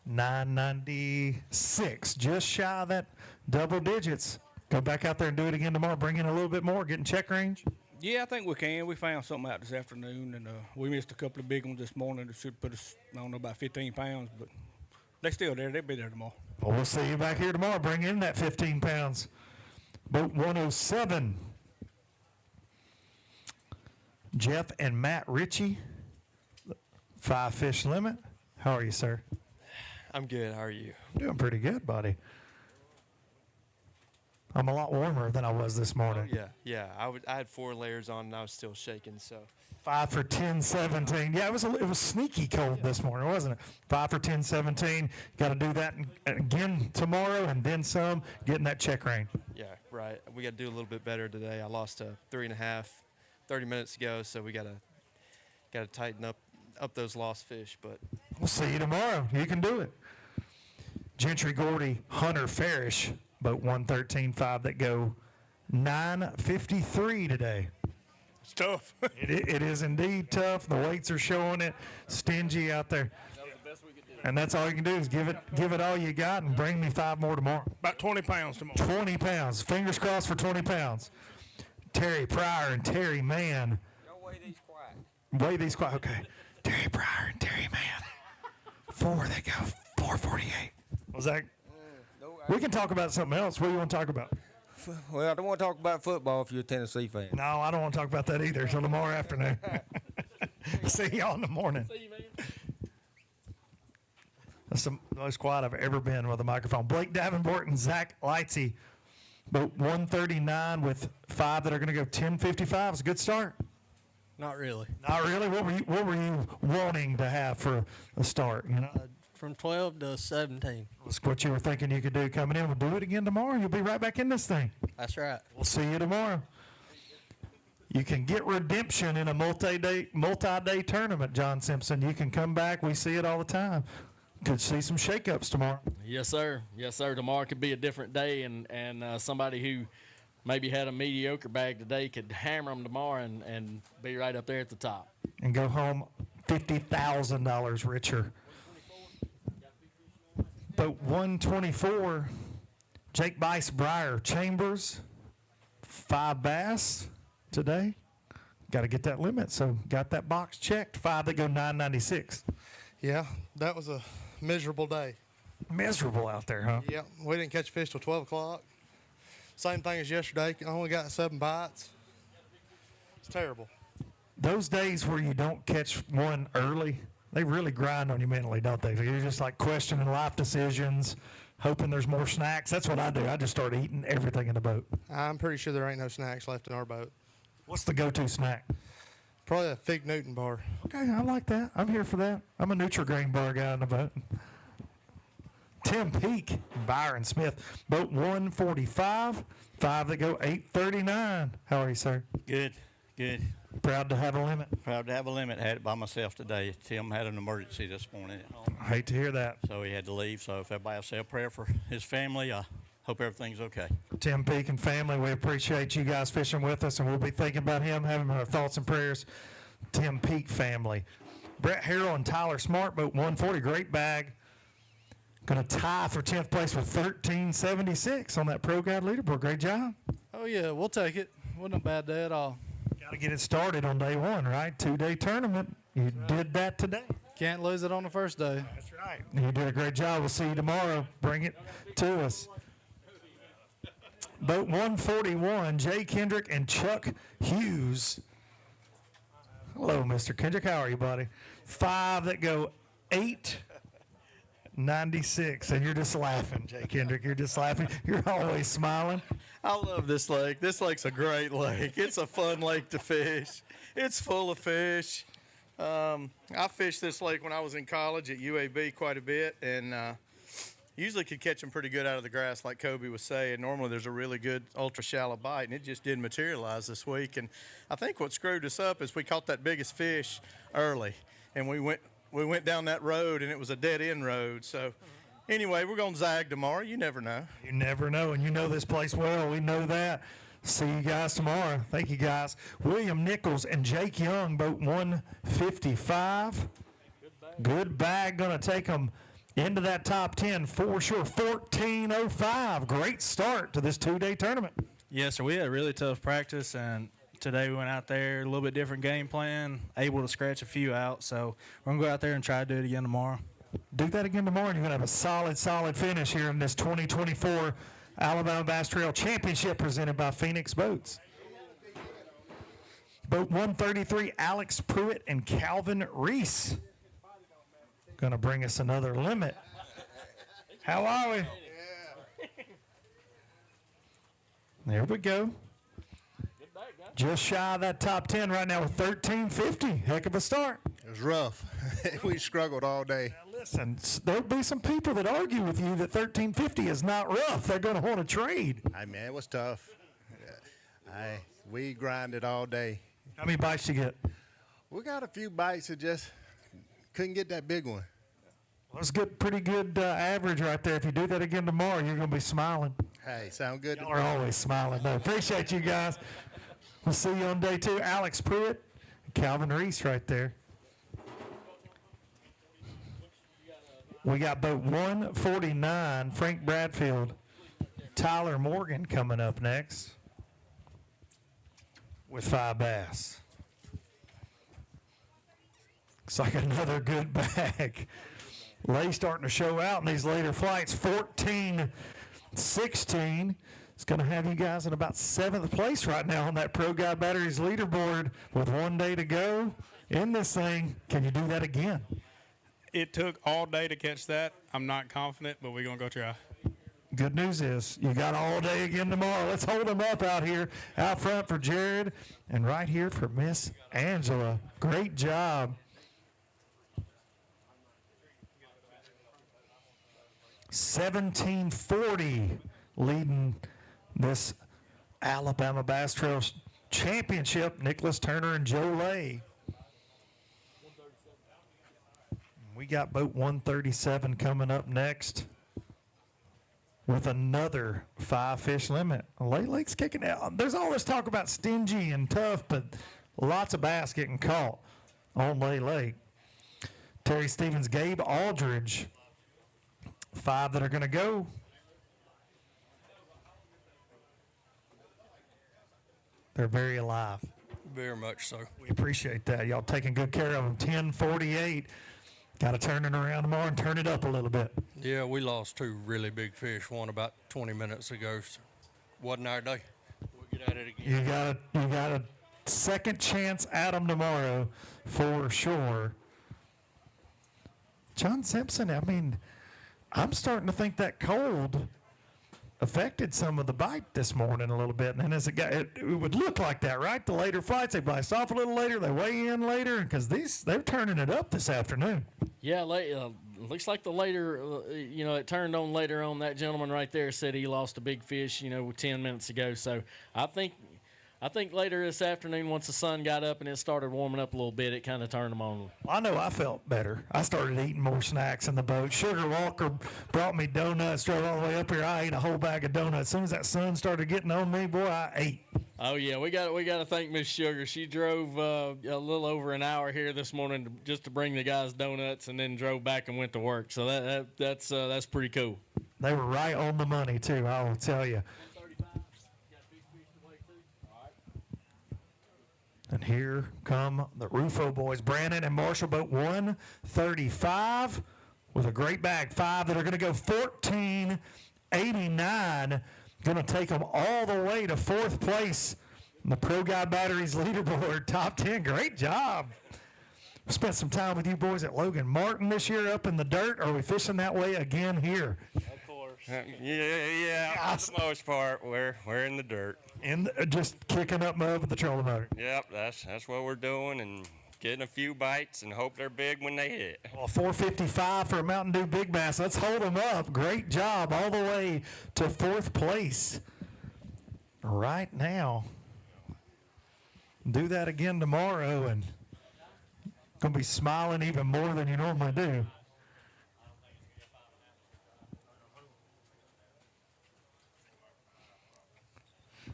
[SPEAKER 2] 996, just shy of that double digits. Go back out there and do it again tomorrow. Bring in a little bit more, get in check range.
[SPEAKER 21] Yeah, I think we can. We found something out this afternoon, and we missed a couple of big ones this morning that should put us, I don't know, about 15 pounds, but they're still there. They'll be there tomorrow.
[SPEAKER 2] Well, we'll see you back here tomorrow. Bring in that 15 pounds. Boat 107. Jeff and Matt Ritchie, 5 fish limit. How are you, sir?
[SPEAKER 7] I'm good. How are you?
[SPEAKER 2] Doing pretty good, buddy. I'm a lot warmer than I was this morning.
[SPEAKER 7] Oh, yeah. I had 4 layers on, and I was still shaking. So
[SPEAKER 2] 5 for 10-17. Yeah, it was sneaky cold this morning, wasn't it? 5 for 10-17. Got to do that again tomorrow, and then some. Getting that check range.
[SPEAKER 7] yeah, right. We got to do a little bit better today. I lost a 3.5 30 minutes ago, so we got to tighten up those lost fish. But
[SPEAKER 2] we'll see you tomorrow. You can do it. Gentry Gordy, Hunter Farish, boat 113.5 that go 9:53 today.
[SPEAKER 21] It's tough.
[SPEAKER 2] It is indeed tough. The weights are showing it. Stingy out there. And that's all you can do is give it all you got and bring me 5 more tomorrow.
[SPEAKER 21] About 20 pounds tomorrow.
[SPEAKER 2] 20 pounds. Fingers crossed for 20 pounds. Terry Pryor and Terry Mann.
[SPEAKER 7] don't weigh these quiet.
[SPEAKER 2] Weigh these quiet. Okay. Terry Pryor and Terry Mann. 4 they go. 448. Was that? We can talk about something else. What do you want to talk about?
[SPEAKER 9] Well, I don't want to talk about football if you're a Tennessee fan.
[SPEAKER 2] No, I don't want to talk about that either until tomorrow afternoon. See y'all in the morning.
[SPEAKER 15] See you, man.
[SPEAKER 2] That's the most quiet I've ever been with a microphone. Blake Davenport and Zach Lightsey, both 139 with 5 that are going to go 10:55. It's a good start.
[SPEAKER 11] Not really.
[SPEAKER 2] Not really. What were you wanting to have for a start? You know,
[SPEAKER 11] From 12 to 17.
[SPEAKER 2] that's what you were thinking you could do coming in. We'll do it again tomorrow. You'll be right back in this thing.
[SPEAKER 11] That's right.
[SPEAKER 2] We'll see you tomorrow. You can get redemption in a multi-day tournament, John Simpson. You can come back. We see it all the time. Could see some shakeups tomorrow.
[SPEAKER 15] Yes, sir. Yes, sir. Tomorrow could be a different day, and somebody who maybe had a mediocre bag today could hammer them tomorrow and be right up there at the top.
[SPEAKER 2] And go home $50,000 richer. Boat 124, Jake Bice, Breyer, Chambers, 5 bass today. Got to get that limit, so got that box checked. 5 that go 996.
[SPEAKER 20] Yeah, that was a miserable day.
[SPEAKER 2] Miserable out there, huh?
[SPEAKER 20] Yep, we didn't catch fish till 12 o'clock. Same thing as yesterday. I only got 7 bites. It's terrible.
[SPEAKER 2] Those days where you don't catch one early, they really grind on you mentally, don't they? You're just like questioning life decisions, hoping there's more snacks. That's what I do. I just start eating everything in the boat.
[SPEAKER 20] I'm pretty sure there ain't no snacks left in our boat.
[SPEAKER 2] What's the go-to snack?
[SPEAKER 20] Probably a Fig Newton bar.
[SPEAKER 2] Okay, I like that. I'm here for that. I'm a Nutri-Grain bar guy in the boat. Tim Peake, Byron Smith, boat 145, 5 that go 839. How are you, sir?
[SPEAKER 23] Good, good.
[SPEAKER 2] Proud to have a limit.
[SPEAKER 23] Proud to have a limit. Had it by myself today. Tim had an emergency this morning at home.
[SPEAKER 2] I hate to hear that.
[SPEAKER 23] So he had to leave. So if everybody will say a prayer for his family, I hope everything's okay.
[SPEAKER 2] Tim Peake and family, we appreciate you guys fishing with us, and we'll be thinking about him, having our thoughts and prayers. Tim Peake family. Brett Harrell and Tyler Smart, boat 140, great bag. Going to tie for 10th place with 1376 on that Pro Guide leaderboard. Great job.
[SPEAKER 20] Oh, yeah, we'll take it. Wasn't a bad day at all.
[SPEAKER 2] Got to get it started on day one, right? 2-day tournament. You did that today.
[SPEAKER 20] Can't lose it on the first day.
[SPEAKER 2] That's right. You did a great job. We'll see you tomorrow. Bring it to us. Boat 141, Jay Kendrick and Chuck Hughes. Hello, Mr. Kendrick. How are you, buddy? 5 that go 896. And you're just laughing, Jay Kendrick. You're just laughing. You're always smiling.
[SPEAKER 12] I love this lake. This lake's a great lake. It's a fun lake to fish. It's full of fish. I fished this lake when I was in college at UAB quite a bit, and usually could catch them pretty good out of the grass, like Kobe was saying. Normally there's a really good ultra shallow bite, and it just didn't materialize this week. And I think what screwed us up is we caught that biggest fish early, and we went down that road, and it was a dead end road. So anyway, we're going to zag tomorrow. You never know.
[SPEAKER 2] You never know, and you know this place well. We know that. See you guys tomorrow. Thank you, guys. William Nichols and Jake Young, boat 155. Good bag. Going to take them into that top 10 for sure. 14:05. Great start to this 2-day tournament.
[SPEAKER 13] Yes, sir. We had a really tough practice, and today we went out there, a little bit different game plan, able to scratch a few out. So we're going to go out there and try to do it again tomorrow.
[SPEAKER 2] Do that again tomorrow, and you're going to have a solid finish here in this 2024 Alabama Bass Trail Championship presented by Phoenix Boats. Boat 133, Alex Pruitt and Calvin Reese. Going to bring us another limit. How are we? There we go. Just shy of that top 10 right now with 1350. Heck of a start.
[SPEAKER 17] It was rough. We struggled all day.
[SPEAKER 2] Now listen, there'll be some people that argue with you that 1350 is not rough. They're going to want to trade.
[SPEAKER 17] Hey, man, it was tough. We grinded all day.
[SPEAKER 2] How many bites you get?
[SPEAKER 17] We got a few bites that just couldn't get that big one.
[SPEAKER 2] Well, that's good, pretty good average right there. If you do that again tomorrow, you're going to be smiling.
[SPEAKER 17] Hey, sound good.
[SPEAKER 2] Y'all are always smiling. No, appreciate you guys. We'll see you on day 2. Alex Pruitt, Calvin Reese right there. We got boat 149, Frank Bradfield, Tyler Morgan coming up next with 5 bass. Looks like another good bag. Lay starting to show out in these later flights. 14-16. is going to have you guys in about 7th place right now on that Pro Guy Batteries leaderboard with 1 day to go in this thing. Can you do that again?
[SPEAKER 21] It took all day to catch that. I'm not confident, but we're going to go try.
[SPEAKER 2] Good news is you got all day again tomorrow. Let's hold them up out here, out front for Jared, and right here for Miss Angela. Great job. 1740 leading this Alabama Bass Trail Championship. Nicholas Turner and Joe Lay. We got boat 137 coming up next with another 5-fish limit. Lay Lake's kicking out. There's all this talk about stingy and tough, but lots of bass getting caught on Lay Lake. Terry Stevens, Gabe Aldridge, 5 that are going to go. They're very alive.
[SPEAKER 12] Very much so.
[SPEAKER 2] We appreciate that. Y'all taking good care of them. 10:48. Got to turn it around tomorrow and turn it up a little bit.
[SPEAKER 12] Yeah, we lost 2 really big fish, one about 20 minutes ago. So wasn't our day. We'll get at it again.
[SPEAKER 2] You got a second chance at them tomorrow for sure. John Simpson, I mean, I'm starting to think that cold affected some of the bite this morning a little bit. And then as it would look like that, right? The later flights, they blast off a little later, they weigh in later, because they're turning it up this afternoon.
[SPEAKER 15] Yeah, looks like the later, it turned on later on. That gentleman right there said he lost a big fish, 10 minutes ago. So I think later this afternoon, once the sun got up and it started warming up a little bit, it kind of turned them on.
[SPEAKER 2] I know I felt better. I started eating more snacks in the boat. Sugar Walker brought me donuts, drove all the way up here. I ate a whole bag of donuts. As soon as that sun started getting on me, boy, I ate.
[SPEAKER 15] Oh yeah, we got to thank Miss Sugar. She drove a little over an hour here this morning just to bring the guys donuts, and then drove back and went to work. So that's pretty cool.
[SPEAKER 2] They were right on the money too, I will tell you. And here come the Rufo boys, Brandon and Marshall, boat 135 with a great bag. 5 that are going to go 14.89. Going to take them all the way to 4th place in the Pro Guy Batteries leaderboard, top 10. Great job. Spent some time with you boys at Logan Martin this year up in the dirt. Are we fishing that way again here?
[SPEAKER 24] Of course. Yeah. For the most part, we're in the dirt.
[SPEAKER 2] Just kicking up mud with the trolling motor.
[SPEAKER 24] Yep, that's what we're doing, and getting a few bites and hope they're big when they hit.
[SPEAKER 2] Well, 455 for a Mountain Dew Big Bass. Let's hold them up. Great job all the way to 4th place right now. Do that again tomorrow, and going to be smiling even more than you normally do.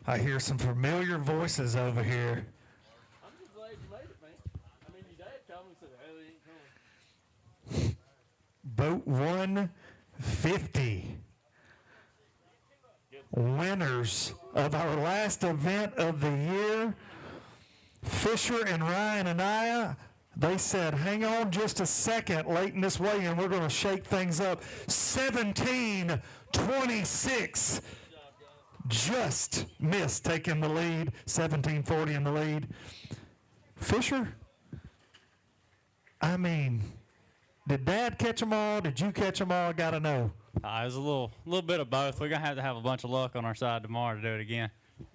[SPEAKER 2] I hear some familiar voices over here.
[SPEAKER 15] I'm just glad you made it, man. I mean, your dad called me and said, "Hell, he ain't coming."
[SPEAKER 2] Boat 150. Winners of our last event of the year, Fisher and Ryan Anaya. They said, hang on just a second late in this weigh, and we're going to shake things up. 17:26. Just missed taking the lead. 17:40 in the lead. Fisher, I mean, did Dad catch them all? Did you catch them all? I got to know.
[SPEAKER 3] It was a little bit of both. We're going to have a bunch of luck on our side tomorrow to do it again.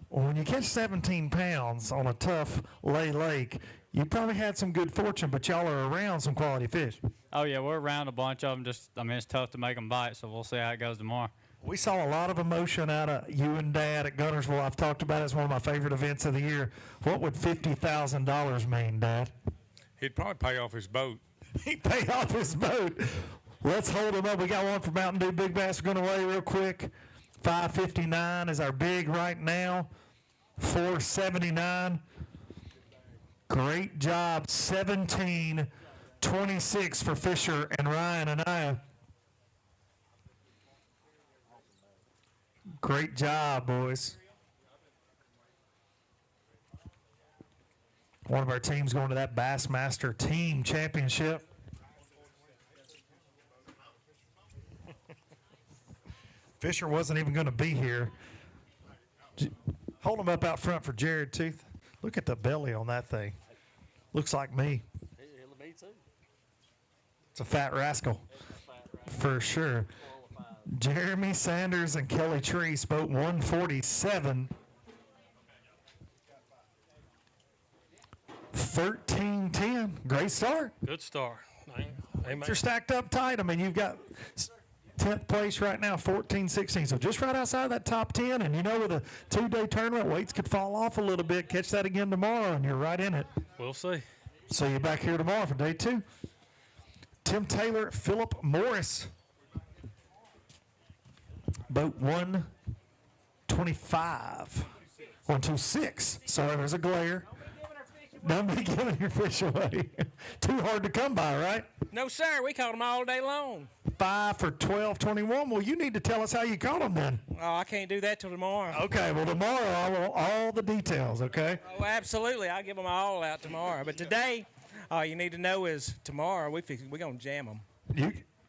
[SPEAKER 2] Well, when you catch 17 pounds on a tough Lay Lake, you probably had some good fortune, but y'all are around some quality fish.
[SPEAKER 3] Oh, yeah, we're around a bunch of them. It's tough to make them bite, so we'll see how it goes tomorrow.
[SPEAKER 2] We saw a lot of emotion out of you and Dad at Guntersville. I've talked about it as one of my favorite events of the year. What would $50,000 mean, Dad?
[SPEAKER 21] He'd probably pay off his boat.
[SPEAKER 2] He'd pay off his boat. Let's hold him up. We got one for Mountain Dew Big Bass. We're going to weigh real quick. 559 is our big right now. 479. Great job. 17:26 for Fisher and Ryan and I. Great job, boys. One of our teams going to that Bassmaster Team Championship. Fisher wasn't even going to be here. Hold them up out front for Jared Tooth. Look at the belly on that thing. Looks like me.
[SPEAKER 15] Me too.
[SPEAKER 2] It's a fat rascal. For sure. Jeremy Sanders and Kelly Treese, boat 147. 13-10. Great start.
[SPEAKER 1] Good start.
[SPEAKER 2] They're stacked up tight. I mean, you've got 10th place right now, 14-16. So just right outside that top 10. And you know, with a 2-day tournament, weights could fall off a little bit. Catch that again tomorrow, and you're right in it.
[SPEAKER 1] We'll see.
[SPEAKER 2] See you back here tomorrow for day 2. Tim Taylor, Philip Morris. Boat 125. 126. Sorry, there's a glare. Don't be giving your fish away. Too hard to come by, right?
[SPEAKER 11] No, sir. We caught them all day long.
[SPEAKER 2] 5 for 12.21. Well, you need to tell us how you caught them then.
[SPEAKER 11] Oh, I can't do that till tomorrow.
[SPEAKER 2] Okay, well, tomorrow I want all the details, okay?
[SPEAKER 11] Oh, absolutely. I'll give them all out tomorrow. But today, all you need to know is tomorrow we're going to jam them.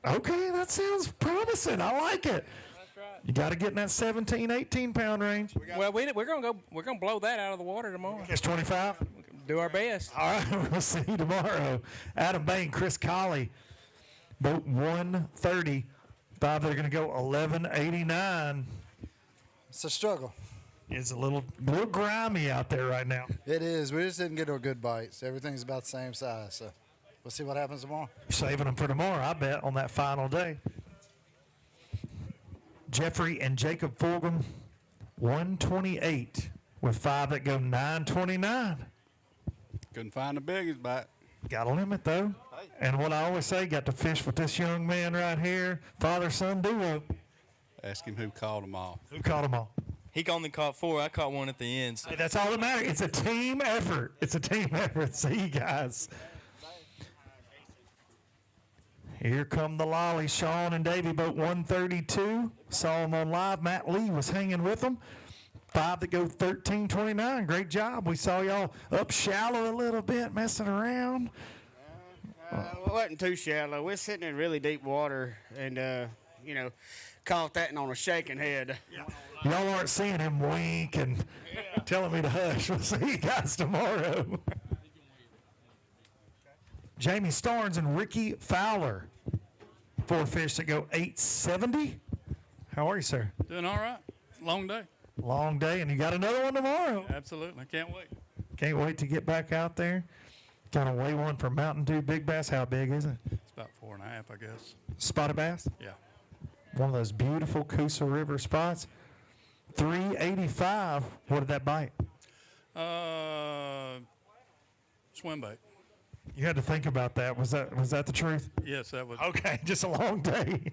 [SPEAKER 2] Okay, that sounds promising. I like it.
[SPEAKER 11] That's right.
[SPEAKER 2] You got to get in that 17, 18-pound range.
[SPEAKER 11] Well, we're going to blow that out of the water tomorrow.
[SPEAKER 2] It's 25?
[SPEAKER 11] Do our best.
[SPEAKER 2] All right, we'll see you tomorrow. Adam Bain, Chris Colley, boat 130. 5, they're going to go 11.89.
[SPEAKER 4] It's a struggle.
[SPEAKER 2] It's a little grimy out there right now.
[SPEAKER 4] It is. We just didn't get our good bites. Everything's about the same size, so we'll see what happens tomorrow.
[SPEAKER 2] You're saving them for tomorrow, I bet, on that final day. Jeffrey and Jacob Fulgham, 128 with 5 that go 9.29.
[SPEAKER 22] Couldn't find the biggest bite.
[SPEAKER 2] Got a limit, though. And what I always say, got to fish with this young man right here, father-son duo.
[SPEAKER 22] Ask him who caught them all.
[SPEAKER 2] Who caught them all?
[SPEAKER 5] He only caught 4. I caught 1 at the end. So.
[SPEAKER 2] Hey, that's all that matters. It's a team effort. It's a team effort. See you guys. Here come the lolly. Sean and Davey, boat 132. Saw them on live. Matt Lee was hanging with them. 5 that go 13.29. Great job. We saw y'all up shallow a little bit, messing around.
[SPEAKER 8] It wasn't too shallow. We're sitting in really deep water and, caught that on a shaking head.
[SPEAKER 2] Y'all aren't seeing him wink and telling me to hush. We'll see you guys tomorrow. Jamie Starnes and Ricky Fowler. 4 fish that go 8.70. How are you, sir?
[SPEAKER 10] Doing all right. Long day.
[SPEAKER 2] Long day, and you got another one tomorrow.
[SPEAKER 10] Absolutely. Can't wait.
[SPEAKER 2] Can't wait to get back out there. Got to weigh one for Mountain Dew Big Bass. How big is it?
[SPEAKER 10] It's about 4.5, I guess.
[SPEAKER 2] Spotted bass?
[SPEAKER 10] Yeah.
[SPEAKER 2] One of those beautiful Coosa River spots. 385. What did that bite?
[SPEAKER 10] Swim bait.
[SPEAKER 2] You had to think about that. Was that the truth?
[SPEAKER 10] Yes, that was.
[SPEAKER 2] Okay, just a long day.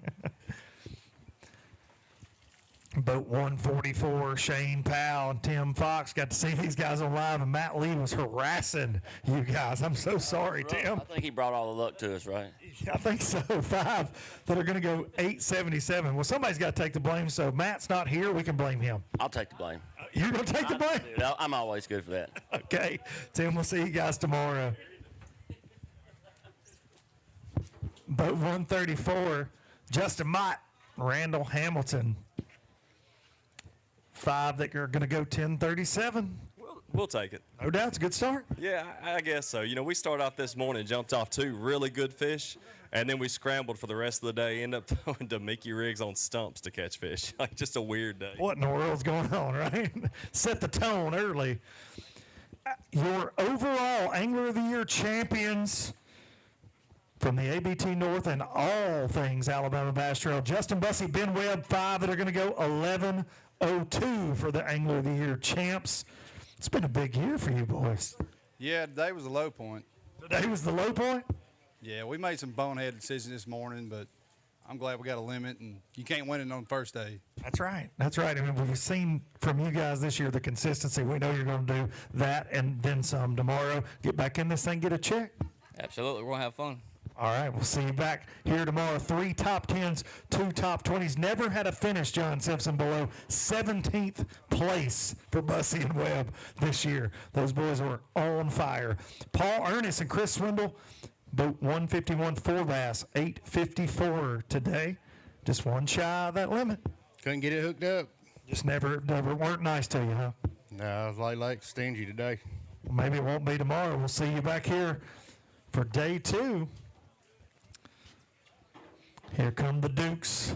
[SPEAKER 2] Boat 144, Shane Powell and Tim Fox. Got to see these guys on live, and Matt Lee was harassing you guys. I'm so sorry, Tim.
[SPEAKER 16] I think he brought all the luck to us, right?
[SPEAKER 2] I think so. 5 that are going to go 8.77. Well, somebody's got to take the blame, so Matt's not here. We can blame him.
[SPEAKER 16] I'll take the blame.
[SPEAKER 2] You're going to take the blame?
[SPEAKER 16] Dude, I'm always good for that.
[SPEAKER 2] Okay. Tim, we'll see you guys tomorrow. Boat 134, Justin Mott, Randall Hamilton. 5 that are going to go 10.37.
[SPEAKER 18] We'll take it.
[SPEAKER 2] No doubt. It's a good start.
[SPEAKER 18] Yeah, I guess so. You know, we started off this morning, jumped off 2 really good fish, and then we scrambled for the rest of the day, ended up throwing to Mickey rigs on stumps to catch fish. Like, just a weird day.
[SPEAKER 2] What in the world's going on, right? Set the tone early. Your overall Angler of the Year champions from the ABT North and all things Alabama Bass Trail, Justin Bussey, Ben Webb, 5 that are going to go 11.02 for the Angler of the Year champs. It's been a big year for you boys.
[SPEAKER 20] Yeah, today was the low point.
[SPEAKER 2] Today was the low point?
[SPEAKER 20] Yeah, we made some bonehead decisions this morning, but I'm glad we got a limit, and you can't win it on the first day.
[SPEAKER 2] That's right. That's right. I mean, we've seen from you guys this year the consistency. We know you're going to do that and then some tomorrow. Get back in this thing, get a check.
[SPEAKER 16] Absolutely. We're going to have fun.
[SPEAKER 2] All right, we'll see you back here tomorrow. 3 top 10s, 2 top 20s. Never had a finish, John Simpson, below 17th place for Bussey and Webb this year. Those boys were on fire. Paul Ernest and Chris Swindle, boat 151 4 bass, 854 today. Just one shy of that limit.
[SPEAKER 4] Couldn't get it hooked up.
[SPEAKER 2] Just never weren't nice to you, huh?
[SPEAKER 20] No, like stingy today.
[SPEAKER 2] Well, maybe it won't be tomorrow. We'll see you back here for day 2. Here come the Dukes.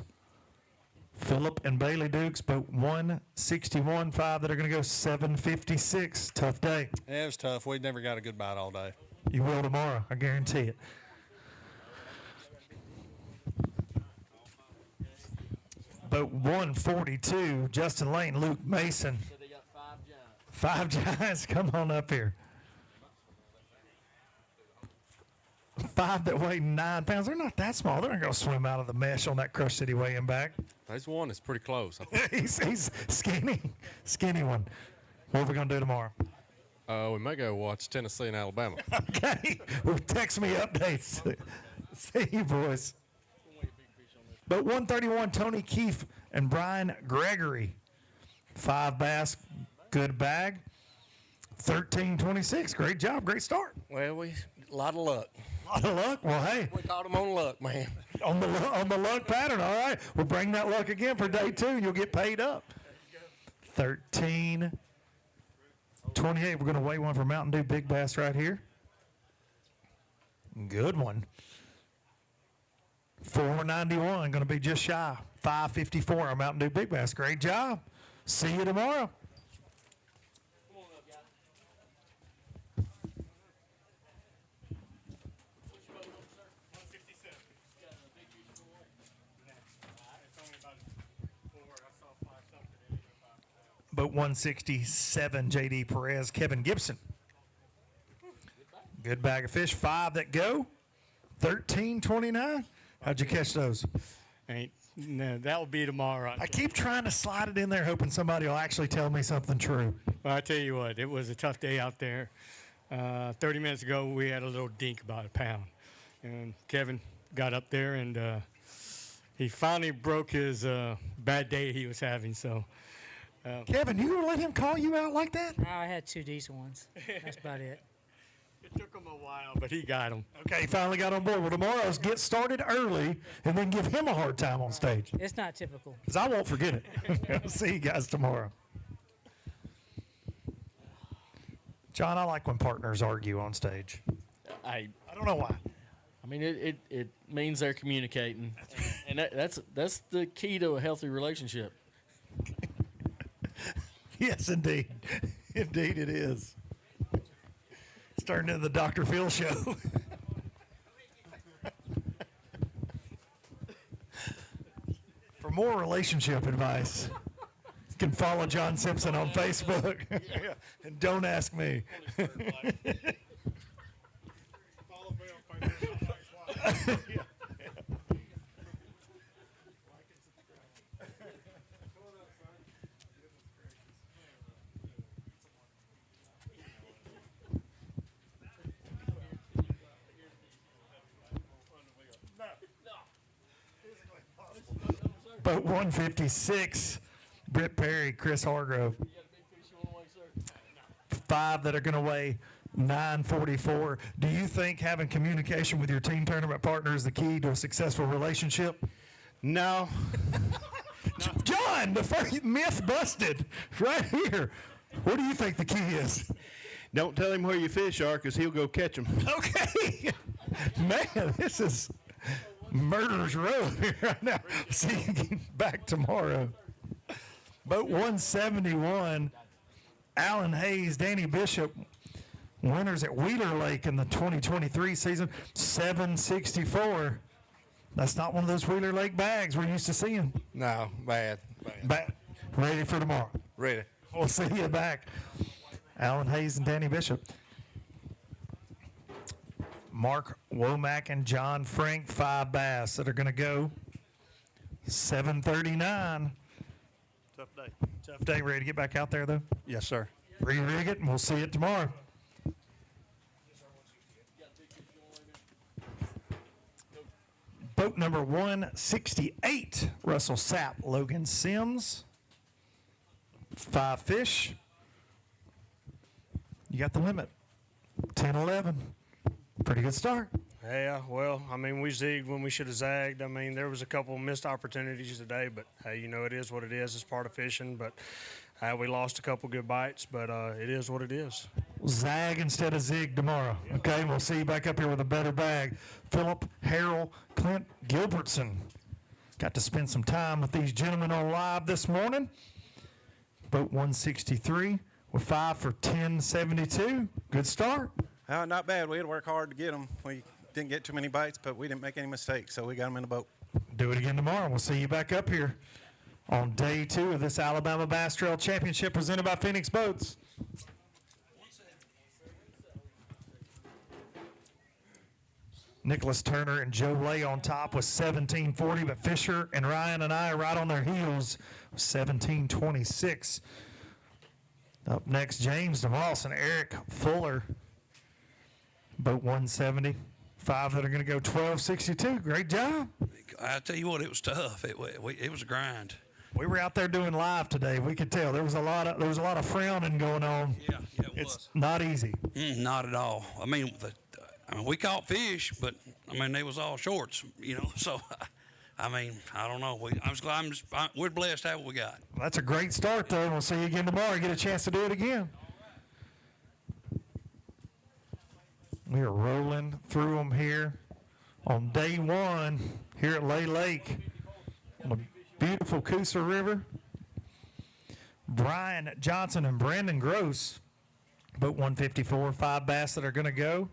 [SPEAKER 2] Phillip and Bailey Dukes, boat 161.5 that are going to go 756. Tough day.
[SPEAKER 22] Yeah, it was tough. We never got a good bite all day.
[SPEAKER 2] You will tomorrow, I guarantee it. Boat 142, Justin Lane, Luke Mason.
[SPEAKER 15] So they got 5 giants.
[SPEAKER 2] 5 giants, come on up here. 5 that weigh 9 pounds. They're not that small. They're not going to swim out of the mesh on that Crush City way and back.
[SPEAKER 22] There's one that's pretty close.
[SPEAKER 2] he's skinny one. What are we going to do tomorrow?
[SPEAKER 22] We may go watch Tennessee and Alabama.
[SPEAKER 2] Okay. Well, text me updates. See you, boys. Boat 131, Tony Keefe and Brian Gregory. 5 bass, good bag. 13.26. Great job. Great start.
[SPEAKER 5] Well, a lot of luck.
[SPEAKER 2] A lot of luck. Well, hey.
[SPEAKER 5] We caught them on luck, man.
[SPEAKER 2] On the luck pattern. All right. We'll bring that luck again for day 2. You'll get paid up. 13.28. We're going to weigh one for Mountain Dew Big Bass right here. Good one. 491. Going to be just shy. 554 on Mountain Dew Big Bass. Great job. See you tomorrow. Boat 167, J.D. Perez, Kevin Gibson. Good bag of fish. 5 that go. 13.29. How'd you catch those?
[SPEAKER 6] No, that will be tomorrow.
[SPEAKER 2] I keep trying to slide it in there, hoping somebody will actually tell me something true.
[SPEAKER 6] Well, I tell you what, it was a tough day out there. 30 minutes ago, we had a little dink about a pound. And Kevin got up there, and he finally broke his bad day he was having. So,
[SPEAKER 2] Kevin, you gonna let him call you out like that?
[SPEAKER 7] I had 2 decent ones. That's about it.
[SPEAKER 6] It took him a while, but he got them.
[SPEAKER 2] Okay, he finally got on board. Well, tomorrow's get started early and then give him a hard time on stage.
[SPEAKER 7] It's not typical.
[SPEAKER 2] Because I won't forget it. I'll see you guys tomorrow. John, I like when partners argue on stage. I don't know why.
[SPEAKER 15] I mean, it means they're communicating, and that's the key to a healthy relationship.
[SPEAKER 2] Yes, indeed. Indeed it is. It's turned into the Dr. Phil show. For more relationship advice, you can follow John Simpson on Facebook. And don't ask me. Boat 156, Britt Perry, Chris Hargrove. 5 that are going to weigh 944. Do you think having communication with your team tournament partner is the key to a successful relationship?
[SPEAKER 20] No.
[SPEAKER 2] John, the first myth busted right here. What do you think the key is?
[SPEAKER 20] Don't tell him where your fish are, because he'll go catch them.
[SPEAKER 2] Okay. Man, this is murderer's row here right now. See you back tomorrow. Boat 171, Alan Hayes, Danny Bishop, winners at Wheeler Lake in the 2023 season, 764. That's not one of those Wheeler Lake bags we're used to seeing.
[SPEAKER 20] No, bad.
[SPEAKER 2] Ready for tomorrow.
[SPEAKER 20] Ready.
[SPEAKER 2] We'll see you back. Alan Hayes and Danny Bishop. Mark Womack and John Frank, 5 bass that are going to go 739.
[SPEAKER 20] Tough day.
[SPEAKER 2] Tough day. Ready to get back out there, though?
[SPEAKER 20] Yes, sir.
[SPEAKER 2] Re-rig it, and we'll see it tomorrow. Boat number 168, Russell Sapp, Logan Sims. 5 fish. You got the limit. 10-11. Pretty good start.
[SPEAKER 9] Yeah, well, I mean, we zigged when we should have zagged. I mean, there was a couple missed opportunities today, but hey, you know, it is what it is. It's part of fishing, but we lost a couple good bites, but it is what it is.
[SPEAKER 2] Zag instead of zig tomorrow. Okay, we'll see you back up here with a better bag. Philip, Harrell, Clint Gilbertson. Got to spend some time with these gentlemen on live this morning. Boat 163 with 5 for 1072. Good start.
[SPEAKER 14] Not bad. We had to work hard to get them. We didn't get too many bites, but we didn't make any mistakes, so we got them in the boat.
[SPEAKER 2] Do it again tomorrow. We'll see you back up here on day 2 of this Alabama Bass Trail Championship presented by Phoenix Boats. Nicholas Turner and Joe Lay on top with 1740, but Fisher and Ryan and I are right on their heels with 1726. Up next, James DeMoss and Eric Fuller. Boat 170. 5 that are going to go 1262. Great job.
[SPEAKER 10] I tell you what, it was tough. It was a grind.
[SPEAKER 2] We were out there doing live today. We could tell there was a lot of frowning going on.
[SPEAKER 10] Yeah,
[SPEAKER 2] it's not easy.
[SPEAKER 10] Not at all. I mean, we caught fish, but I mean they was all shorts, you know. So, I mean, I don't know. We're blessed to have what we got.
[SPEAKER 2] That's a great start, though. We'll see you again tomorrow. Get a chance to do it again. We are rolling through them here on day 1 here at Lay Lake on the beautiful Coosa River. Brian Johnson and Brandon Gross, boat 154, 5 bass that are going to go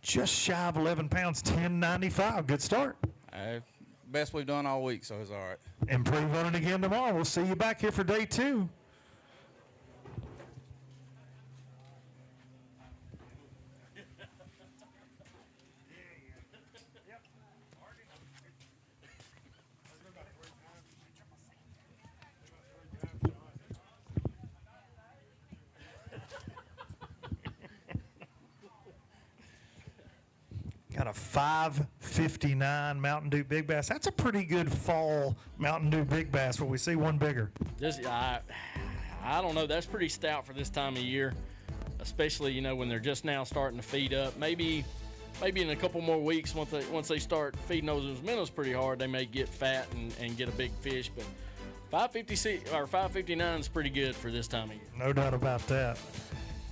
[SPEAKER 2] just shy of 11 pounds, 1095. Good start.
[SPEAKER 19] Best we've done all week, so it's all right.
[SPEAKER 2] Improve on it again tomorrow. We'll see you back here for day 2. Got a 559 Mountain Dew Big Bass. That's a pretty good fall Mountain Dew Big Bass, where we see one bigger.
[SPEAKER 15] I don't know. That's pretty stout for this time of year, especially, you know, when they're just now starting to feed up. Maybe in a couple more weeks, once they start feeding those minnows pretty hard, they may get fat and get a big fish. But 556 or 559 is pretty good for this time of year.
[SPEAKER 2] No doubt about that.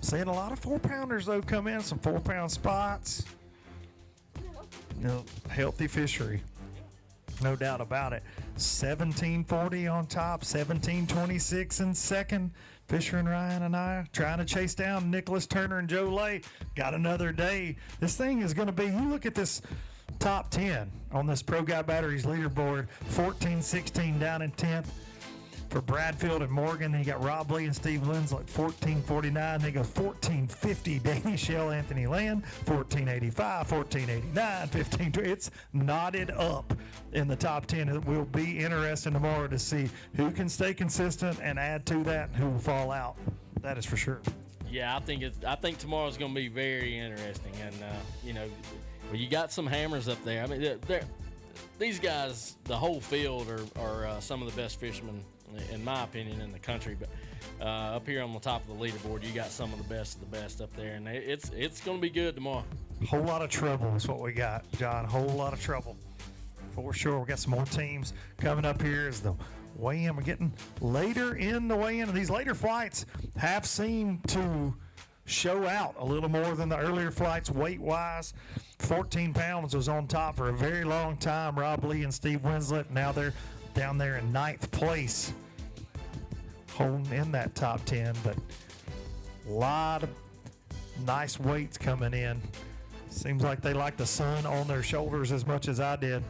[SPEAKER 2] Seeing a lot of 4-pounders, though, come in, some 4-pound spots. You know, healthy fishery, no doubt about it. 1740 on top, 1726 in second. Fisher and Ryan and I trying to chase down Nicholas Turner and Joe Lay. Got another day. This thing is going to be, you look at this top 10 on this Pro Guy Batteries leaderboard, 14-16 down in 10th. For Bradfield and Morgan, then you got Rob Lee and Steve Lindsley, 1449. They go 1450. Danny Shell, Anthony Land, 1485, 1489, 1520. It's knotted up in the top 10. It will be interesting tomorrow to see who can stay consistent and add to that and who will fall out. That is for sure.
[SPEAKER 15] Yeah, I think tomorrow's going to be very interesting, and you know, well, you got some hammers up there. I mean, these guys, the whole field are some of the best fishermen, in my opinion, in the country. But up here on the top of the leaderboard, you got some of the best up there, and it's going to be good tomorrow.
[SPEAKER 2] Whole lot of trouble is what we got, John. Whole lot of trouble for sure. We got some more teams coming up here as the weigh-in. We're getting later in the weigh-in, and these later flights have seemed to show out a little more than the earlier flights weight-wise. 14 pounds was on top for a very long time. Rob Lee and Steve Winslet, now they're down there in 9th place, holding in that top 10, but a lot of nice weights coming in. Seems like they like the sun on their shoulders as much as I did.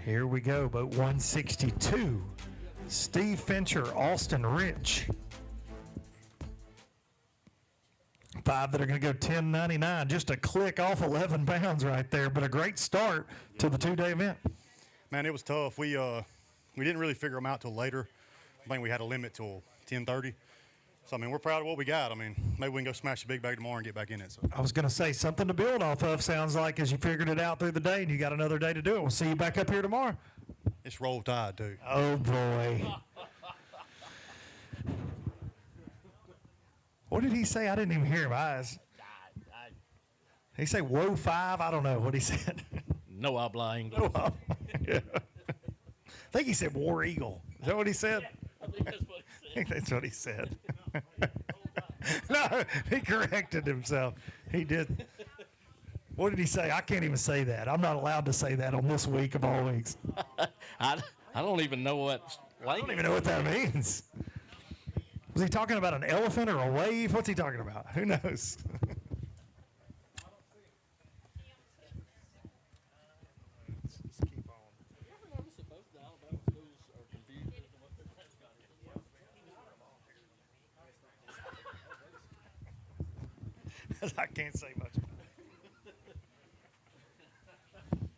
[SPEAKER 2] Here we go, boat 162. Steve Fincher, Austin Rich. 5 that are going to go 1099, just a click off 11 pounds right there, but a great start to the 2-day event.
[SPEAKER 23] Man, it was tough. We didn't really figure them out till later. I think we had a limit till 10:30. So, I mean, we're proud of what we got. I mean, maybe we can go smash the big bag tomorrow and get back in it. So.
[SPEAKER 2] I was going to say, something to build off of, sounds like, as you figured it out through the day and you got another day to do it. We'll see you back up here tomorrow.
[SPEAKER 23] It's roll tide, too.
[SPEAKER 2] Oh, boy. What did he say? I didn't even hear him. He say whoa 5? I don't know what he said.
[SPEAKER 15] No habla English.
[SPEAKER 2] No habla. Yeah. I think he said War Eagle. Is that what he said?
[SPEAKER 15] I think that's what he
[SPEAKER 2] I think that's what he said. No, he corrected himself. He did. What did he say? I can't even say that. I'm not allowed to say that on this week of all weeks.
[SPEAKER 15] I don't even know what.
[SPEAKER 2] I don't even know what that means. Was he talking about an elephant or a wave? What's he talking about? Who knows? I can't say much about it.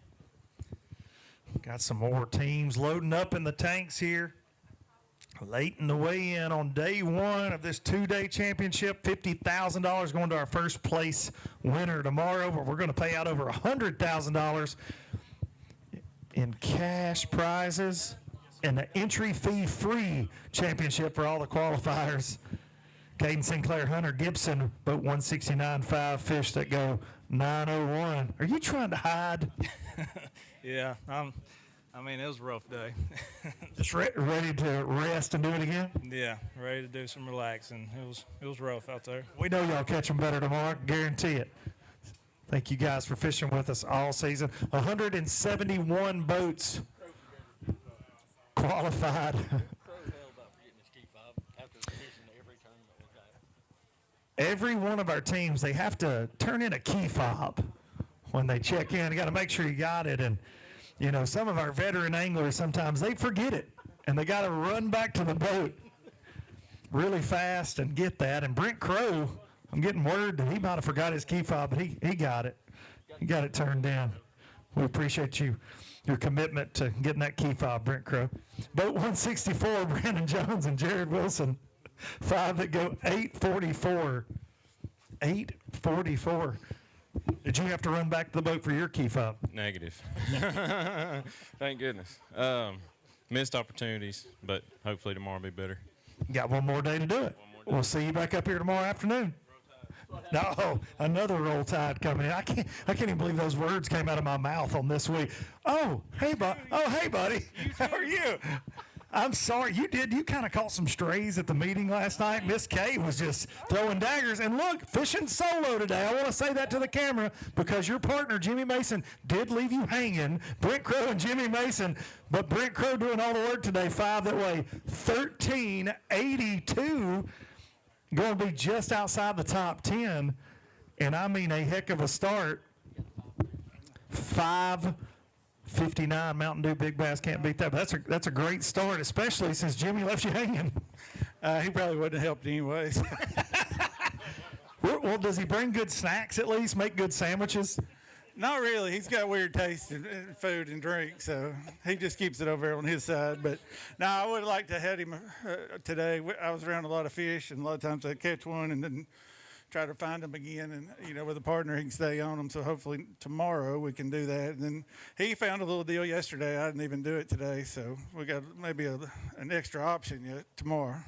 [SPEAKER 2] Got some more teams loading up in the tanks here. Late in the weigh-in on day one of this two-day championship, $50,000 going to our first place winner tomorrow, but we're going to pay out over $100,000 in cash prizes and an entry fee free championship for all the qualifiers. Caden Sinclair, Hunter Gibson, boat 169.5 fish that go 901. Are you trying to hide?
[SPEAKER 12] Yeah, I mean, it was a rough day.
[SPEAKER 2] Just ready to rest and do it again?
[SPEAKER 12] Yeah, ready to do some relaxing. It was rough out there.
[SPEAKER 2] We know y'all catch them better tomorrow, guarantee it. Thank you guys for fishing with us all season. 171 boats qualified. Every one of our teams, they have to turn in a key fob when they check in. You got to make sure you got it. And, you know, some of our veteran anglers, sometimes they forget it, and they got to run back to the boat really fast and get that. And Brent Crow, I'm getting word that he might have forgot his key fob, but he got it. He got it turned in. We appreciate your commitment to getting that key fob, Brent Crow. Boat 164, Brandon Jones and Jared Wilson. 5 that go 844. 844. Did you have to run back to the boat for your key fob?
[SPEAKER 13] Negative. Thank goodness. Missed opportunities, but hopefully tomorrow will be better.
[SPEAKER 2] Got one more day to do it. We'll see you back up here tomorrow afternoon. No, another roll tide coming in. I can't even believe those words came out of my mouth on this week. Oh, hey, buddy. How are you? I'm sorry, you kind of caught some strays at the meeting last night. Miss Kay was just throwing daggers. And look, fishing solo today. I want to say that to the camera because your partner, Jimmy Mason, did leave you hanging. Brent Crow and Jimmy Mason. But Brent Crow doing all the work today. 5 that weigh 1382. Going to be just outside the top 10. And I mean a heck of a start. 5:59 Mountain Dew Big Bass, can't beat that. But that's a great start, especially since Jimmy left you hanging.
[SPEAKER 12] He probably wouldn't have helped anyways.
[SPEAKER 2] Well, does he bring good snacks at least? Make good sandwiches?
[SPEAKER 12] Not really. He's got weird taste in food and drink, so he just keeps it over there on his side. But now I would like to have him today. I was around a lot of fish, and a lot of times I'd catch one and then try to find them again, and with a partner he can stay on them. So hopefully tomorrow we can do that. And then he found a little deal yesterday. I didn't even do it today, so we got maybe an extra option yet tomorrow.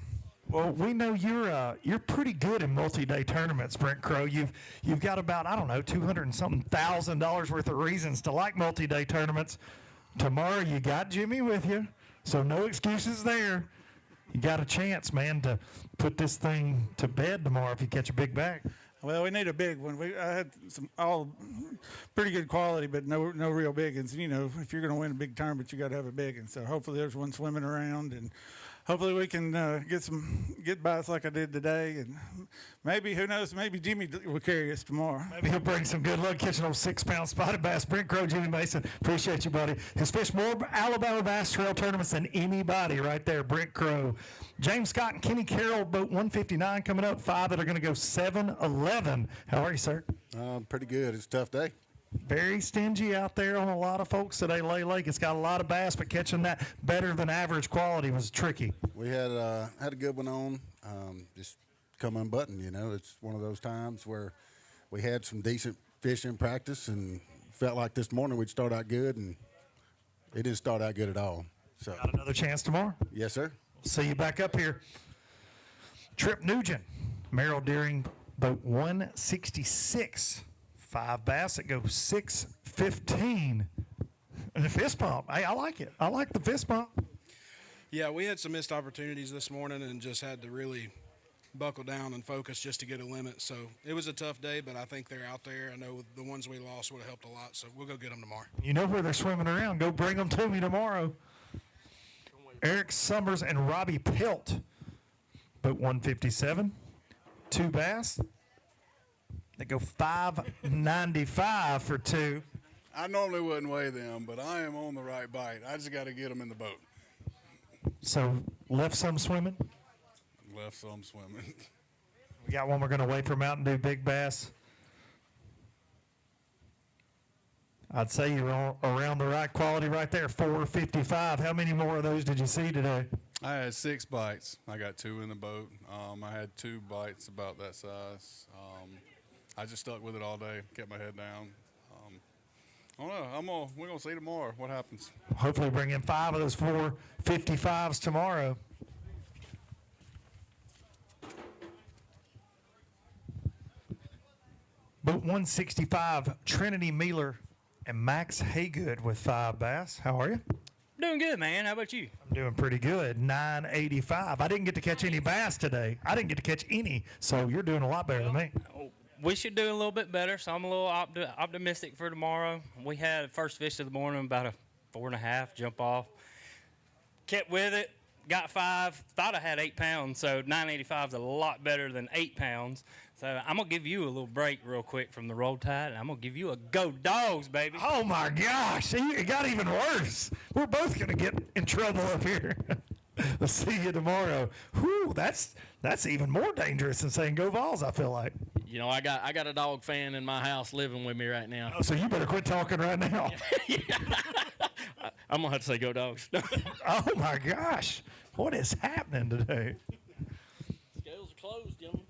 [SPEAKER 2] Well, we know you're pretty good in multi-day tournaments, Brent Crow. You've got about $200 and something thousand worth of reasons to like multi-day tournaments. Tomorrow you got Jimmy with you, so no excuses there. You got a chance, man, to put this thing to bed tomorrow if you catch a big bag.
[SPEAKER 12] Well, we need a big one. I had some all pretty good quality, but no real big ones. If you're going to win a big tournament, you got to have a big one. So hopefully there's one swimming around, and hopefully we can get bites like I did today. And maybe, who knows, maybe Jimmy will carry us tomorrow.
[SPEAKER 2] Maybe he'll bring some good luck catching those 6-pound spotted bass. Brent Crow, Jimmy Mason, appreciate you, buddy. Has fished more Alabama Bass Trail tournaments than anybody right there, Brent Crow. James Scott and Kenny Carroll, boat 159 coming up, 5 that are going to go 7-11. How are you, sir?
[SPEAKER 17] Pretty good. It's a tough day.
[SPEAKER 2] Very stingy out there on a lot of folks today. Lay Lake, it's got a lot of bass, but catching that better than average quality was tricky.
[SPEAKER 17] We had a good one on, just come unbuttoned. It's one of those times where we had some decent fish in practice and felt like this morning we'd start out good, and it didn't start out good at all. So
[SPEAKER 2] got another chance tomorrow?
[SPEAKER 17] Yes, sir.
[SPEAKER 2] See you back up here. Trip Nugent, Merrill Deering, boat 166. 5 bass that go 6:15. And the fist pump. Hey, I like it. I like the fist pump.
[SPEAKER 1] Yeah, we had some missed opportunities this morning and just had to really buckle down and focus just to get a limit. So it was a tough day, but I think they're out there. I know the ones we lost would have helped a lot, so we'll go get them tomorrow.
[SPEAKER 2] You know where they're swimming around. Go bring them to me tomorrow. Eric Summers and Robbie Pelt, boat 157. 2 bass. They go 5.95 for 2.
[SPEAKER 3] I normally wouldn't weigh them, but I am on the right bite. I just got to get them in the boat.
[SPEAKER 2] So left some swimming.
[SPEAKER 3] Left some swimming.
[SPEAKER 2] We got one we're going to wait for Mountain Dew Big Bass. I'd say you're around the right quality right there, 4.55. How many more of those did you see today?
[SPEAKER 3] I had 6 bites. I got 2 in the boat. I had 2 bites about that size. I just stuck with it all day, kept my head down. I don't know. We're going to see tomorrow what happens.
[SPEAKER 2] Hopefully bring in 5 of those 4.55s tomorrow. Boat 165, Trinity Mealer and Max Haygood with 5 bass. How are you?
[SPEAKER 11] Doing good, man. How about you?
[SPEAKER 2] I'm doing pretty good. 9.85. I didn't get to catch any bass today. I didn't get to catch any, so you're doing a lot better than me.
[SPEAKER 11] We should do a little bit better, so I'm a little optimistic for tomorrow. We had first fish of the morning, about a 4.5 jump off. Kept with it, got 5. Thought I had 8 pounds, so 9.85 is a lot better than 8 pounds. So I'm going to give you a little break real quick from the roll tide, and I'm going to give you a go dogs, baby.
[SPEAKER 2] Oh, my gosh. See, it got even worse. We're both going to get in trouble up here. We'll see you tomorrow. Whew, that's even more dangerous than saying go Vols, I feel like.
[SPEAKER 15] You know, I got a dog fan in my house living with me right now.
[SPEAKER 2] Oh, so you better quit talking right now.
[SPEAKER 15] I'm going to have to say go dogs.
[SPEAKER 2] Oh, my gosh. What is happening today?
[SPEAKER 15] Scales are closed, gentlemen.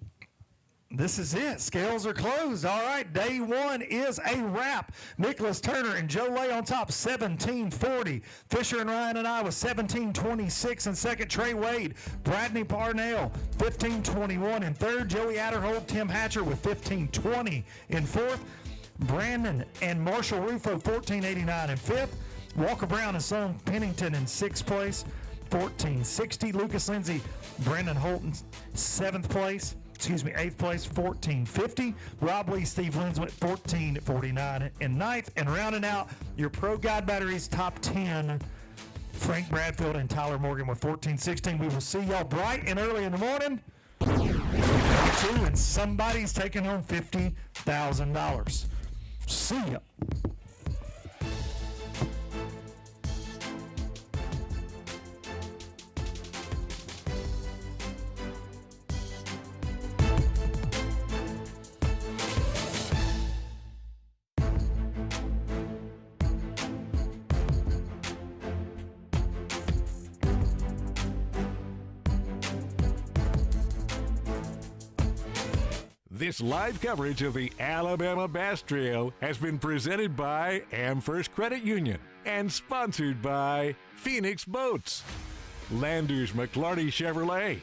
[SPEAKER 2] This is it. Scales are closed. All right, day 1 is a wrap. Nicholas Turner and Joe Lay on top, 17.40. Fisher and Ryan and I with 17.26 in second. Trey Wade, Bradney Parnell, 15.21 in third. Joey Adderhold, Tim Hatcher with 15.20 in fourth. Brandon and Marshall Rufo, 14.89 in fifth. Walker Brown and Sloan Pennington in sixth place, 14.60. Lucas Lindsay, Brandon Holton, 8th place, 14.50. Rob Lee, Steve Lenz went 14.49 in 9th. And rounding out your Pro Guide Batteries top 10, Frank Bradfield and Tyler Morgan with 14.16. We will see y'all bright and early in the morning. And somebody's taking home $50,000. See ya.
[SPEAKER 21] This live coverage of the Alabama Bass Trail has been presented by AmFirst Credit Union and sponsored by Phoenix Boats, Landers McLarty Chevrolet,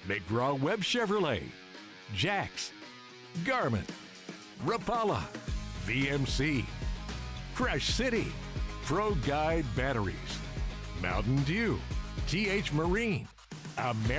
[SPEAKER 21] McGraw-Webb Chevrolet, Jax, Garmin, Rapala, VMC, Crush City, Pro Guide Batteries, Mountain Dew, TH Marine, American